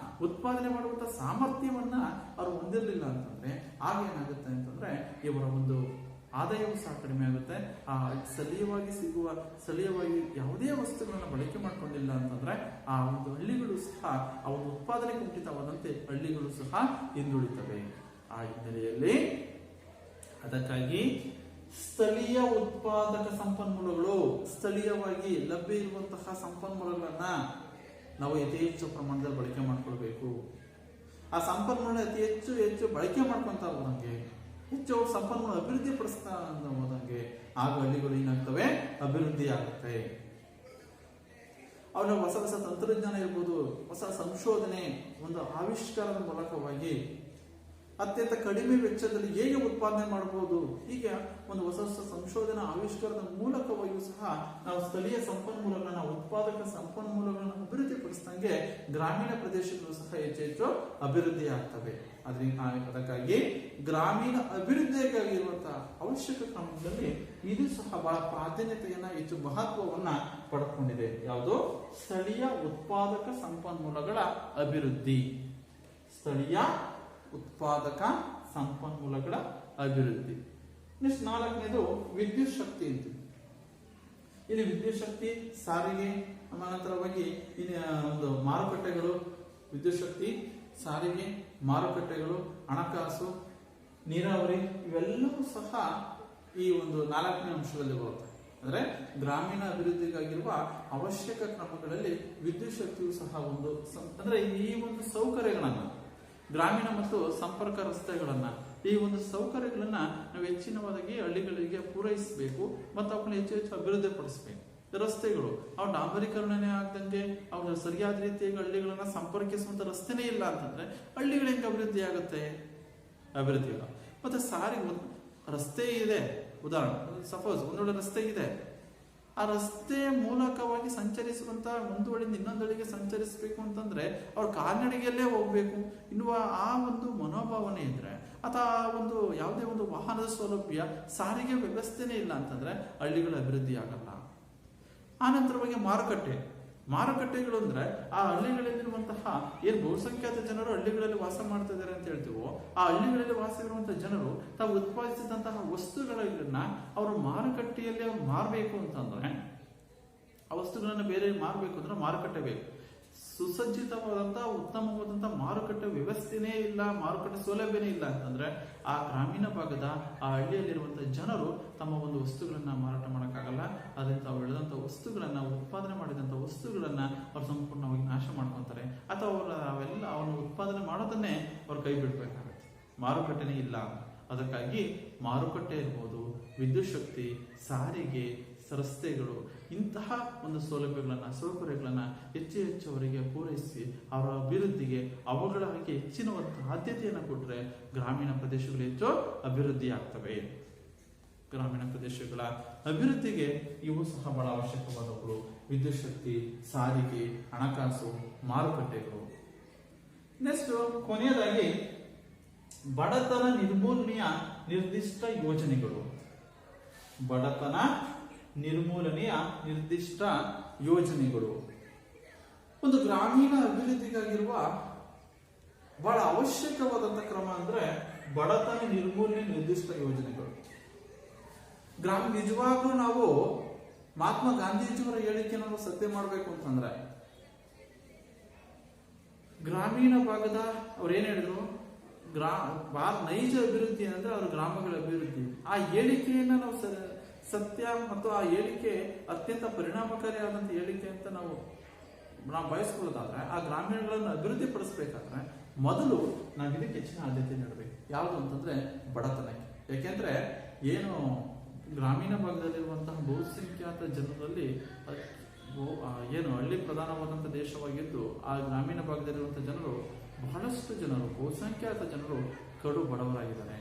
ಉತ್ಪಾದನೆ ಮಾಡುವಂತ ಸಾಮರ್ಥ್ಯವನ್ನ ಅವರು ಹೊಂದಿರಲಿಲ್ಲ ಅಂತಂದ್ರೆ ಆಗ ಏನಾಗುತ್ತೆ ಅಂತಂದ್ರೆ ಇವರ ಒಂದು ಆದಾಯವೂ ಸಹ ಕಡಿಮೆ ಆಗುತ್ತೆ. ಆ ಸ್ಥಳೀಯವಾಗಿ ಯಾವುದೇ ವಸ್ತುಗಳನ್ನ ಬಳಕೆ ಮಾಡ್ಕೊಂಡಿಲ್ಲ ಅಂತಂದ್ರೆ ಆ ಒಂದು ಹಳ್ಳಿಗಳು ಸಹ, ಆ ಒಂದು ಉತ್ಪಾದನೆ ಕುಂಠಿತವಾದಂತೆ ಹಳ್ಳಿಗಳು ಸಹ ಹಿಂದುಳಿತವೆ. ಆ ಹಿನ್ನೆಲೆಯಲ್ಲಿ ಅದಕ್ಕಾಗಿ ಸ್ಥಳೀಯ ಉತ್ಪಾದಕ ಸಂಪನ್ಮೂಲಗಳು, ಸ್ಥಳೀಯವಾಗಿ ಲಭ್ಯ ಇರುವಂತಹ ಸಂಪನ್ಮೂಲಗಳನ್ನ ನಾವು ಅತಿ ಹೆಚ್ಚು ಪ್ರಮಾಣದಲ್ಲಿ ಬಳಕೆ ಮಾಡ್ಕೊಳ್ಬೇಕು. ಆ ಸಂಪನ್ಮೂಲ ಅತಿ ಹೆಚ್ಚು ಬಳಕೆ ಮಾಡ್ಕೊಂತ ಹೋದಂಗೆ, ಹೆಚ್ಚು ಸಂಪನ್ಮೂಲ ಅಭಿವೃದ್ಧಿ ಪಡಿಸ್ತಾ ಹೋದಂಗೆ ಆಗ ಹಳ್ಳಿಗಳು ಏನಾಗ್ತವೆ, ಅಭಿವೃದ್ಧಿ ಆಗುತ್ತೆ. ಅವರ ಹೊಸ ಹೊಸ ತಂತ್ರಜ್ಞಾನ ಇರ್ಬೋದು, ಹೊಸ ಸಂಶೋಧನೆ, ಒಂದು ಆವಿಷ್ಕಾರದ ಮೂಲಕವಾಗಿ ಅತ್ಯಂತ ಕಡಿಮೆ ವೆಚ್ಚದಲ್ಲಿ ಹೇಗೆ ಉತ್ಪಾದನೆ ಮಾಡಬಹುದು, ಹೀಗೆ ಒಂದು ಹೊಸ ಹೊಸ ಸಂಶೋಧನಾ ಆವಿಷ್ಕಾರದ ಮೂಲಕವಾಗಿಯೂ ಸಹ ನಾವು ಸ್ಥಳೀಯ ಸಂಪನ್ಮೂಲಗಳನ್ನ, ಉತ್ಪಾದಕ ಸಂಪನ್ಮೂಲಗಳನ್ನು ಅಭಿವೃದ್ಧಿ ಪಡಿಸಿದಂಗೆ ಗ್ರಾಮೀಣ ಪ್ರದೇಶಗಳು ಸಹ ಹೆಚ್ಚು ಅಭಿವೃದ್ಧಿ ಆಗ್ತವೆ. ಅದಕ್ಕಾಗಿ ಗ್ರಾಮೀಣ ಅಭಿವೃದ್ಧಿಗಾಗಿರುವಂತಹ ಅವಶ್ಯಕ ಕ್ರಮಗಳಲ್ಲಿ ಇದು ಸಹ ಬಹಳ ಪ್ರಾಧಾನ್ಯತೆಯನ್ನ, ಹೆಚ್ಚು ಮಹತ್ವವನ್ನ ಪಡ್ಕೊಂಡಿದೆ. ಯಾವುದು? ಸ್ಥಳೀಯ ಉತ್ಪಾದಕ ಸಂಪನ್ಮೂಲಗಳ ಅಭಿವೃದ್ಧಿ. ಸ್ಥಳೀಯ ಉತ್ಪಾದಕ ಸಂಪನ್ಮೂಲಗಳ ಅಭಿವೃದ್ಧಿ. ನೆಕ್ಸ್ಟ್ 4ನೇದು ವಿದ್ಯುತ್ ಶಕ್ತಿ ಅಂತ. ಇಲ್ಲಿ ವಿದ್ಯುತ್ ಶಕ್ತಿ, ಸಾರಿಗೆ, ಅನಂತರವಾಗಿ ಒಂದು ಮಾರುಕಟ್ಟೆಗಳು, ವಿದ್ಯುತ್ ಶಕ್ತಿ, ಸಾರಿಗೆ, ಮಾರುಕಟ್ಟೆಗಳು, ಹಣಕಾಸು, ನೀರಾವರಿ ಇವೆಲ್ಲವೂ ಸಹ ಈ ಒಂದು 4ನೇ ಅಂಶದಲ್ಲಿ ಬರುತ್ತೆ. ಅಂದ್ರೆ ಗ್ರಾಮೀಣ ಅಭಿವೃದ್ಧಿಗಾಗಿರುವ ಅವಶ್ಯಕ ಕ್ರಮಗಳಲ್ಲಿ ವಿದ್ಯುತ್ ಶಕ್ತಿಯು ಸಹ ಒಂದು. ಅಂದ್ರೆ ಈ ಒಂದು ಸೌಕರ್ಯಗಳನ್ನ, ಗ್ರಾಮೀಣ ಮತ್ತು ಸಂಪರ್ಕ ರಸ್ತೆಗಳನ್ನ, ಈ ಒಂದು ಸೌಕರ್ಯಗಳನ್ನ ನಾವು ಹೆಚ್ಚಿನವಾಗಿ ಹಳ್ಳಿಗಳಿಗೆ ಪೂರೈಸಬೇಕು ಮತ್ತು ಅವುಗಳನ್ನ ಹೆಚ್ಚು ಹೆಚ್ಚು ಅಭಿವೃದ್ಧಿ ಪಡಿಸಬೇಕು. ರಸ್ತೆಗಳು ಅವು ಡಾಂಬರೀಕರಣನೇ ಆಗದಂಗೆ ಅವ್ರು ಸರಿಯಾದ ರೀತಿಯಾಗಿ ಹಳ್ಳಿಗಳನ್ನ ಸಂಪರ್ಕಿಸುವಂತ ರಸ್ತೆನೇ ಇಲ್ಲ ಅಂತಂದ್ರೆ ಹಳ್ಳಿಗಳು ಹೆಂಗೆ ಅಭಿವೃದ್ಧಿ ಆಗುತ್ತೆ? ಅಭಿವೃದ್ಧಿ ಇಲ್ಲ. ಮತ್ತೆ ಸಾರಿಗೆ ರಸ್ತೆ ಇದೆ, ಉದಾಹರಣೆ ಸಪೋಸ್ ಒಂದೊಳ್ಳೆ ರಸ್ತೆ ಇದೆ, ಆ ರಸ್ತೆ ಮೂಲಕವಾಗಿ ಸಂಚರಿಸುವಂತ ಒಂದು ಹಳ್ಳಿಯಿಂದ ಇನ್ನೊಂದು ಹಳ್ಳಿಗೆ ಸಂಚರಿಸಬೇಕು ಅಂತಂದ್ರೆ ಅವ್ರು ಕಾಲ್ನಡಿಗೆಯಲ್ಲೇ ಹೋಗ್ಬೇಕು ಎನ್ನುವ ಆ ಒಂದು ಮನೋಭಾವನೆ ಇದ್ರೆ ಅಥವಾ ಒಂದು ಯಾವುದೇ ಒಂದು ವಾಹನದ ಸೌಲಭ್ಯ ಸಾರಿಗೆ ವ್ಯವಸ್ಥೆನೇ ಇಲ್ಲ ಅಂತಂದ್ರೆ ಹಳ್ಳಿಗಳ ಅಭಿವೃದ್ಧಿ ಆಗಲ್ಲ. ಆನಂತರವಾಗಿ ಮಾರುಕಟ್ಟೆಗಳು ಅಂದ್ರೆ ಆ ಹಳ್ಳಿಗಳಲ್ಲಿರುವಂತಹ ಏನ್ ಬಹುಸಂಖ್ಯಾತ ಜನರು ಹಳ್ಳಿಗಳಲ್ಲಿ ವಾಸ ಮಾಡ್ತಾ ಇದ್ದಾರೆ ಅಂತ ಹೇಳ್ತೀವೋ, ಆ ಹಳ್ಳಿಗಳಲ್ಲಿ ವಾಸವಿರುವಂತಹ ಜನರು ತಾವು ಉತ್ಪಾದಿಸಿದಂತಹ ವಸ್ತುಗಳನ್ನ ಅವರು ಮಾರುಕಟ್ಟೆಯಲ್ಲಿ ಮಾರಬೇಕು ಅಂತಂದ್ರೆ ಆ ವಸ್ತುಗಳನ್ನ ಬೇರೆ ಮಾರಬೇಕು ಅಂದ್ರೆ ಮಾರುಕಟ್ಟೆ ಬೇಕು. ಸುಸಜ್ಜಿತವಾದಂತಹ ಉತ್ತಮವಾದಂತಹ ಮಾರುಕಟ್ಟೆ ವ್ಯವಸ್ಥೆನೇ ಇಲ್ಲ, ಮಾರುಕಟ್ಟೆ ಸೌಲಭ್ಯನೇ ಇಲ್ಲ ಅಂತಂದ್ರೆ ಆ ಗ್ರಾಮೀಣ ಭಾಗದ ಆ ಹಳ್ಳಿಯಲ್ಲಿರುವಂತಹ ಜನರು ತಮ್ಮ ಒಂದು ವಸ್ತುಗಳನ್ನ ಮಾರಾಟ ಮಾಡೋಕ್ಕಾಗಲ್ಲ. ಅದರಿಂದ ಅವ್ರು ಬೆಳೆದಂತಹ ವಸ್ತುಗಳನ್ನ, ಉತ್ಪಾದನೆ ಮಾಡಿದಂತಹ ವಸ್ತುಗಳನ್ನ ಅವ್ರು ಸಂಪೂರ್ಣವಾಗಿ ನಾಶ ಮಾಡ್ಕೊಂತಾರೆ ಅಥವಾ ಅವೆಲ್ಲ ಅವನು ಉತ್ಪಾದನೆ ಮಾಡೋದನ್ನೇ ಅವ್ರು ಕೈ ಬಿಡ್ಬೇಕಾಗತ್ತೆ. ಮಾರುಕಟ್ಟೆನೇ ಇಲ್ಲ. ಅದಕ್ಕಾಗಿ ಮಾರುಕಟ್ಟೆ ಇರ್ಬೋದು, ವಿದ್ಯುತ್ ಶಕ್ತಿ, ಸಾರಿಗೆ, ರಸ್ತೆಗಳು, ಇಂತಹ ಒಂದು ಸೌಲಭ್ಯಗಳನ್ನ, ಸೌಕರ್ಯಗಳನ್ನ ಹೆಚ್ಚು ಹೆಚ್ಚು ಅವರಿಗೆ ಪೂರೈಸಿ ಅವರ ಅಭಿವೃದ್ಧಿಗೆ ಅವುಗಳ ಹೆಚ್ಚಿನ ಆದ್ಯತೆಯನ್ನು ಕೊಟ್ಟರೆ ಗ್ರಾಮೀಣ ಪ್ರದೇಶಗಳು ಹೆಚ್ಚು ಅಭಿವೃದ್ಧಿ ಆಗ್ತವೆ. ಗ್ರಾಮೀಣ ಪ್ರದೇಶಗಳ ಅಭಿವೃದ್ಧಿಗೆ ಇವು ಸಹ ಬಹಳ ಅವಶ್ಯಕವಾದವುಗಳು. ವಿದ್ಯುತ್ ಶಕ್ತಿ, ಸಾರಿಗೆ, ಹಣಕಾಸು, ಮಾರುಕಟ್ಟೆಗಳು. ನೆಕ್ಸ್ಟ್ ಕೊನೆಯದಾಗಿ ಬಡತನ ನಿರ್ಮೂಲನೆಯ ನಿರ್ದಿಷ್ಟ ಯೋಜನೆಗಳು. ಬಡತನ ನಿರ್ಮೂಲನೆಯ ನಿರ್ದಿಷ್ಟ ಯೋಜನೆಗಳು ಒಂದು ಗ್ರಾಮೀಣ ಅಭಿವೃದ್ಧಿಗಾಗಿರುವ ಬಹಳ ಅವಶ್ಯಕವಾದಂತಹ ಕ್ರಮ ಅಂದ್ರೆ ಬಡತನ ನಿರ್ಮೂಲನೆ ನಿರ್ದಿಷ್ಟ ಯೋಜನೆಗಳು. ನಿಜವಾಗ್ಲೂ ನಾವು ಮಹಾತ್ಮ ಗಾಂಧೀಜಿಯವರ ಹೇಳಿಕೆ ನಾವು ಸತ್ಯ ಮಾಡಬೇಕು ಅಂತಂದ್ರೆ ಗ್ರಾಮೀಣ ಭಾಗದ ಅವ್ರು ಏನ್ ಹೇಳಿದ್ರು, ನೈಜ ಅಭಿವೃದ್ಧಿ ಅಂದ್ರೆ ಅವ್ರ ಗ್ರಾಮಗಳ ಅಭಿವೃದ್ಧಿ. ಆ ಹೇಳಿಕೆಯನ್ನ ನಾವು ಸತ್ಯ ಮತ್ತು ಆ ಹೇಳಿಕೆ ಅತ್ಯಂತ ಪರಿಣಾಮಕಾರಿಯಾದಂತ ಹೇಳಿಕೆ ಅಂತ ನಾವು ಬಯಸ್ಕೊಳ್ಳೋದಾದ್ರೆ ಆ ಗ್ರಾಮೀಣಗಳನ್ನು ಅಭಿವೃದ್ಧಿ ಪಡಿಸಬೇಕಾದ್ರೆ ಮೊದಲು ನಾವು ಇದಕ್ಕೆ ಹೆಚ್ಚಿನ ಆದ್ಯತೆ ನೀಡಬೇಕು. ಯಾವುದು ಅಂತಂದ್ರೆ ಬಡತನಕ್ಕೆ. ಯಾಕೆಂದ್ರೆ ಏನು ಗ್ರಾಮೀಣ ಭಾಗದಲ್ಲಿರುವಂತಹ ಬಹುಸಂಖ್ಯಾತ ಜನರಲ್ಲಿ ಏನು ಹಳ್ಳಿ ಪ್ರಧಾನವಾದಂತಹ ದೇಶವಾಗಿದ್ದು ಆ ಗ್ರಾಮೀಣ ಭಾಗದಲ್ಲಿರುವಂತಹ ಜನರು ಬಹಳಷ್ಟು ಜನರು, ಬಹುಸಂಖ್ಯಾತ ಜನರು ಕಡು ಬಡವರಾಗಿದ್ದಾರೆ.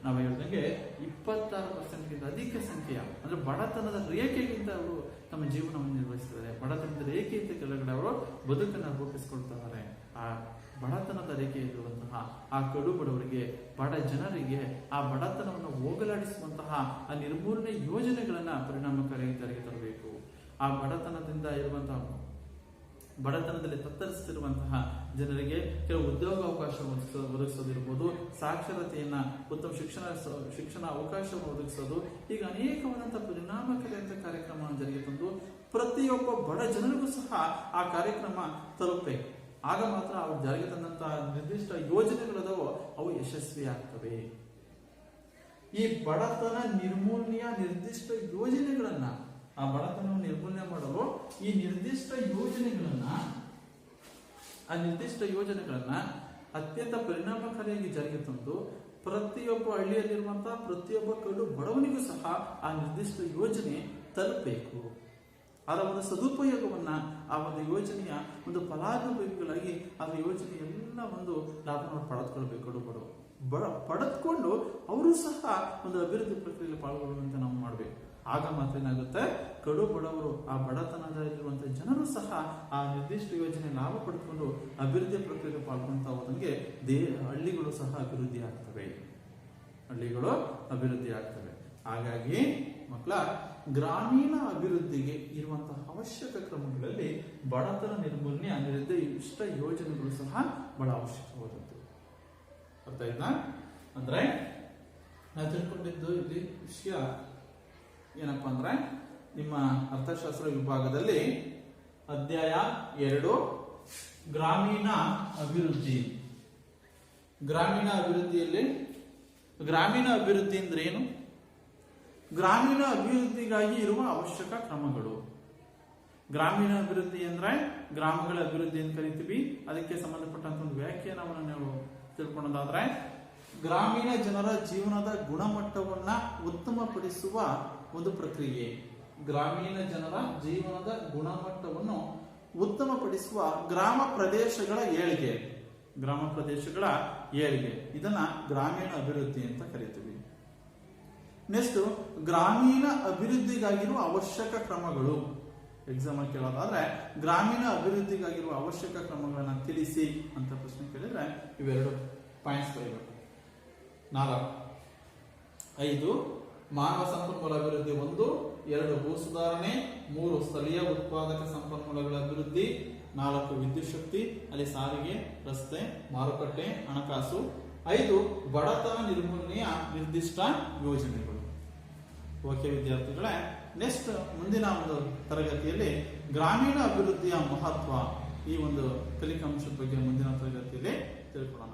ನಾವು ಹೇಳ್ದಂಗೆ 26% ಅಧಿಕ ಸಂಖ್ಯೆಯ ಅಂದ್ರೆ ಬಡತನದ ರೇಖೆಗಿಂತ ಅವರು ತಮ್ಮ ಜೀವನವನ್ನು ನಿರ್ವಹಿಸ್ತಿದ್ದಾರೆ. ಬಡತನದ ರೇಖೆಯಿಂದ ಕೆಳಗಡೆ ಅವರು ಬದುಕನ್ನು ರೂಪಿಸಿಕೊಳ್ತಾರೆ. ಆ ಬಡತನದ ರೇಖೆಯಲ್ಲಿರುವಂತಹ ಆ ಕಡು ಬಡವರಿಗೆ, ಬಡ ಜನರಿಗೆ ಆ ಬಡತನವನ್ನು ಹೋಗಲಾಡಿಸುವಂತಹ ಆ ನಿರ್ಮೂಲನೆ ಯೋಜನೆಗಳನ್ನ ಪರಿಣಾಮಕಾರಿಯಾಗಿ ಜಾರಿಗೆ ತರಬೇಕು. ಆ ಬಡತನದಿಂದ ಇರುವಂತಹ ಬಡತನದಲ್ಲಿ ತತ್ತರಿಸುತ್ತಿರುವಂತಹ ಜನರಿಗೆ ಕೆಲವು ಉದ್ಯೋಗಾವಕಾಶ ಒದಗಿಸೋದಿರ್ಬೋದು, ಸಾಕ್ಷರತೆಯನ್ನ, ಉತ್ತಮ ಶಿಕ್ಷಣ ಅವಕಾಶವನ್ನು ಒದಗಿಸೋದು, ಈಗ ಅನೇಕವಾದಂತಹ ಪರಿಣಾಮಕಾರಿಯಾದ ಕಾರ್ಯಕ್ರಮವನ್ನು ಜಾರಿಗೆ ತಂದು ಪ್ರತಿಯೊಬ್ಬ ಬಡ ಜನರಿಗೂ ಸಹ ಆ ಕಾರ್ಯಕ್ರಮ ತಲುಪಬೇಕು. ಆಗ ಮಾತ್ರ ಅವ್ರು ಜಾರಿಗೆ ತಂದಂತಹ ನಿರ್ದಿಷ್ಟ ಯೋಜನೆಗಳದವೋ ಅವು ಯಶಸ್ವಿ ಆಗ್ತವೆ. ಈ ಬಡತನ ನಿರ್ಮೂಲನೆಯ ನಿರ್ದಿಷ್ಟ ಯೋಜನೆಗಳನ್ನ, ಆ ಬಡತನವನ್ನು ನಿರ್ಮೂಲನೆ ಮಾಡಲು ಈ ನಿರ್ದಿಷ್ಟ ಯೋಜನೆಗಳನ್ನ ಅತ್ಯಂತ ಪರಿಣಾಮಕಾರಿಯಾಗಿ ಜಾರಿಗೆ ತಂದು ಪ್ರತಿಯೊಬ್ಬ ಹಳ್ಳಿಯಲ್ಲಿರುವಂತಹ ಪ್ರತಿಯೊಬ್ಬ ಕಡು ಬಡವನಿಗೂ ಸಹ ಆ ನಿರ್ದಿಷ್ಟ ಯೋಜನೆ ತಲುಪಬೇಕು. ಅದರ ಒಂದು ಸದುಪಯೋಗವನ್ನ, ಆ ಒಂದು ಯೋಜನೆಯ ಒಂದು ಫಲಾನುಭವಿಗಳಾಗಿ ಆ ಯೋಜನೆ ಎಲ್ಲ ಒಂದು ಲಾಭವನ್ನು ಪಡೆದುಕೊಳ್ಬೇಕು. ಕಡು ಬಡವ ಪಡೆದುಕೊಂಡು ಅವರು ಸಹ ಒಂದು ಅಭಿವೃದ್ಧಿ ಪ್ರಕ್ರಿಯೆಯಲ್ಲಿ ಪಾಲ್ಗೊಳ್ಳುವಂತೆ ನಾವು ಮಾಡಬೇಕು. ಆಗ ಮಾತ್ರ ಏನಾಗುತ್ತೆ, ಕಡು ಬಡವರು, ಆ ಬಡತನದಲ್ಲಿರುವಂತಹ ಜನರು ಸಹ ಆ ನಿರ್ದಿಷ್ಟ ಯೋಜನೆ ಲಾಭ ಪಡೆದುಕೊಂಡು ಅಭಿವೃದ್ಧಿ ಪ್ರಕ್ರಿಯೆಯಲ್ಲಿ ಪಾಲ್ಗೊಳ್ತಾ ಹೋದಂಗೆ ಹಳ್ಳಿಗಳು ಸಹ ಅಭಿವೃದ್ಧಿ ಆಗ್ತವೆ. ಹಾಗಾಗಿ ಮಕ್ಕಳ ಗ್ರಾಮೀಣ ಅಭಿವೃದ್ಧಿಗೆ ಇರುವಂತಹ ಅವಶ್ಯಕ ಕ್ರಮಗಳಲ್ಲಿ ಬಡತನ ನಿರ್ಮೂಲನೆ ನಿರ್ದಿಷ್ಟ ಯೋಜನೆಗಳು ಸಹ ಬಹಳ ಅವಶ್ಯಕವಾದದ್ದು. ಅರ್ಥ ಆಯ್ತಾ? ಅಂದ್ರೆ ನಾವು ತಿಳ್ಕೊಂಡಿದ್ದು ಇಲ್ಲಿ ವಿಷಯ ಏನಪ್ಪಾ ಅಂದ್ರೆ, ನಿಮ್ಮ ಅರ್ಥಶಾಸ್ತ್ರ ವಿಭಾಗದಲ್ಲಿ ಅಧ್ಯಾಯ 2 ಗ್ರಾಮೀಣ ಅಭಿವೃದ್ಧಿ. ಗ್ರಾಮೀಣ ಅಭಿವೃದ್ಧಿಯಲ್ಲಿ ಗ್ರಾಮೀಣ ಅಭಿವೃದ್ಧಿ ಅಂದ್ರೆ ಏನು? ಗ್ರಾಮೀಣ ಅಭಿವೃದ್ಧಿಗಾಗಿ ಇರುವ ಅವಶ್ಯಕ ಕ್ರಮಗಳು. ಗ್ರಾಮೀಣ ಅಭಿವೃದ್ಧಿ ಅಂದ್ರೆ ಗ್ರಾಮಗಳ ಅಭಿವೃದ್ಧಿ ಅಂತ ಕರಿತೀವಿ. ಅದಕ್ಕೆ ಸಂಬಂಧಪಟ್ಟಂತ ಒಂದು ವ್ಯಾಖ್ಯಾನವನ್ನು ನಾವು ತಿಳ್ಕೊಳ್ಳೋದಾದ್ರೆ, ಗ್ರಾಮೀಣ ಜನರ ಜೀವನದ ಗುಣಮಟ್ಟವನ್ನ ಉತ್ತಮಪಡಿಸುವ ಒಂದು ಪ್ರಕ್ರಿಯೆ. ಗ್ರಾಮೀಣ ಜನರ ಜೀವನದ ಗುಣಮಟ್ಟವನ್ನು ಉತ್ತಮಪಡಿಸುವ ಗ್ರಾಮ ಪ್ರದೇಶಗಳ ಏಳಿಗೆ. ಗ್ರಾಮ ಪ್ರದೇಶಗಳ ಏಳಿಗೆ ಇದನ್ನ ಗ್ರಾಮೀಣ ಅಭಿವೃದ್ಧಿ ಅಂತ ಕರಿತೀವಿ. ನೆಕ್ಸ್ಟ್, ಗ್ರಾಮೀಣ ಅಭಿವೃದ್ಧಿಗಾಗಿರುವ ಅವಶ್ಯಕ ಕ್ರಮಗಳು. ಎಕ್ಸಾಮ್ ಅಲ್ಲಿ ಕೇಳೋದಾದ್ರೆ ಗ್ರಾಮೀಣ ಅಭಿವೃದ್ಧಿಗಾಗಿರುವ ಅವಶ್ಯಕ ಕ್ರಮಗಳನ್ನ ತಿಳಿಸಿ ಅಂತ ಪ್ರಶ್ನೆ ಕೇಳಿದ್ರೆ ಇವೆರಡು ಪಾಯಿಂಟ್ಸ್ ಬರೀಬೇಕು. 5 ಮಾನವ ಸಂಪನ್ಮೂಲ ಅಭಿವೃದ್ಧಿ 1, 2 ಭೂ ಸುಧಾರಣೆ, 3 ಸ್ಥಳೀಯ ಉತ್ಪಾದಕ ಸಂಪನ್ಮೂಲಗಳ ಅಭಿವೃದ್ಧಿ, 4 ವಿದ್ಯುತ್ ಶಕ್ತಿ, ಅಲ್ಲಿ ಸಾರಿಗೆ, ರಸ್ತೆ, ಮಾರುಕಟ್ಟೆ, ಹಣಕಾಸು, 5 ಬಡತನ ನಿರ್ಮೂಲನೆಯ ನಿರ್ದಿಷ್ಟ ಯೋಜನೆಗಳು. ಓಕೆ ವಿದ್ಯಾರ್ಥಿಗಳೇ, ನೆಕ್ಸ್ಟ್ ಮುಂದಿನ ಒಂದು ತರಗತಿಯಲ್ಲಿ ಗ್ರಾಮೀಣ ಅಭಿವೃದ್ಧಿಯ ಮಹತ್ವ ಈ ಒಂದು ಕಲಿಕಾಂಶದ ಬಗ್ಗೆ ಮುಂದಿನ ತರಗತಿಯಲ್ಲಿ ತಿಳ್ಕೊಳ್ಳೋಣ.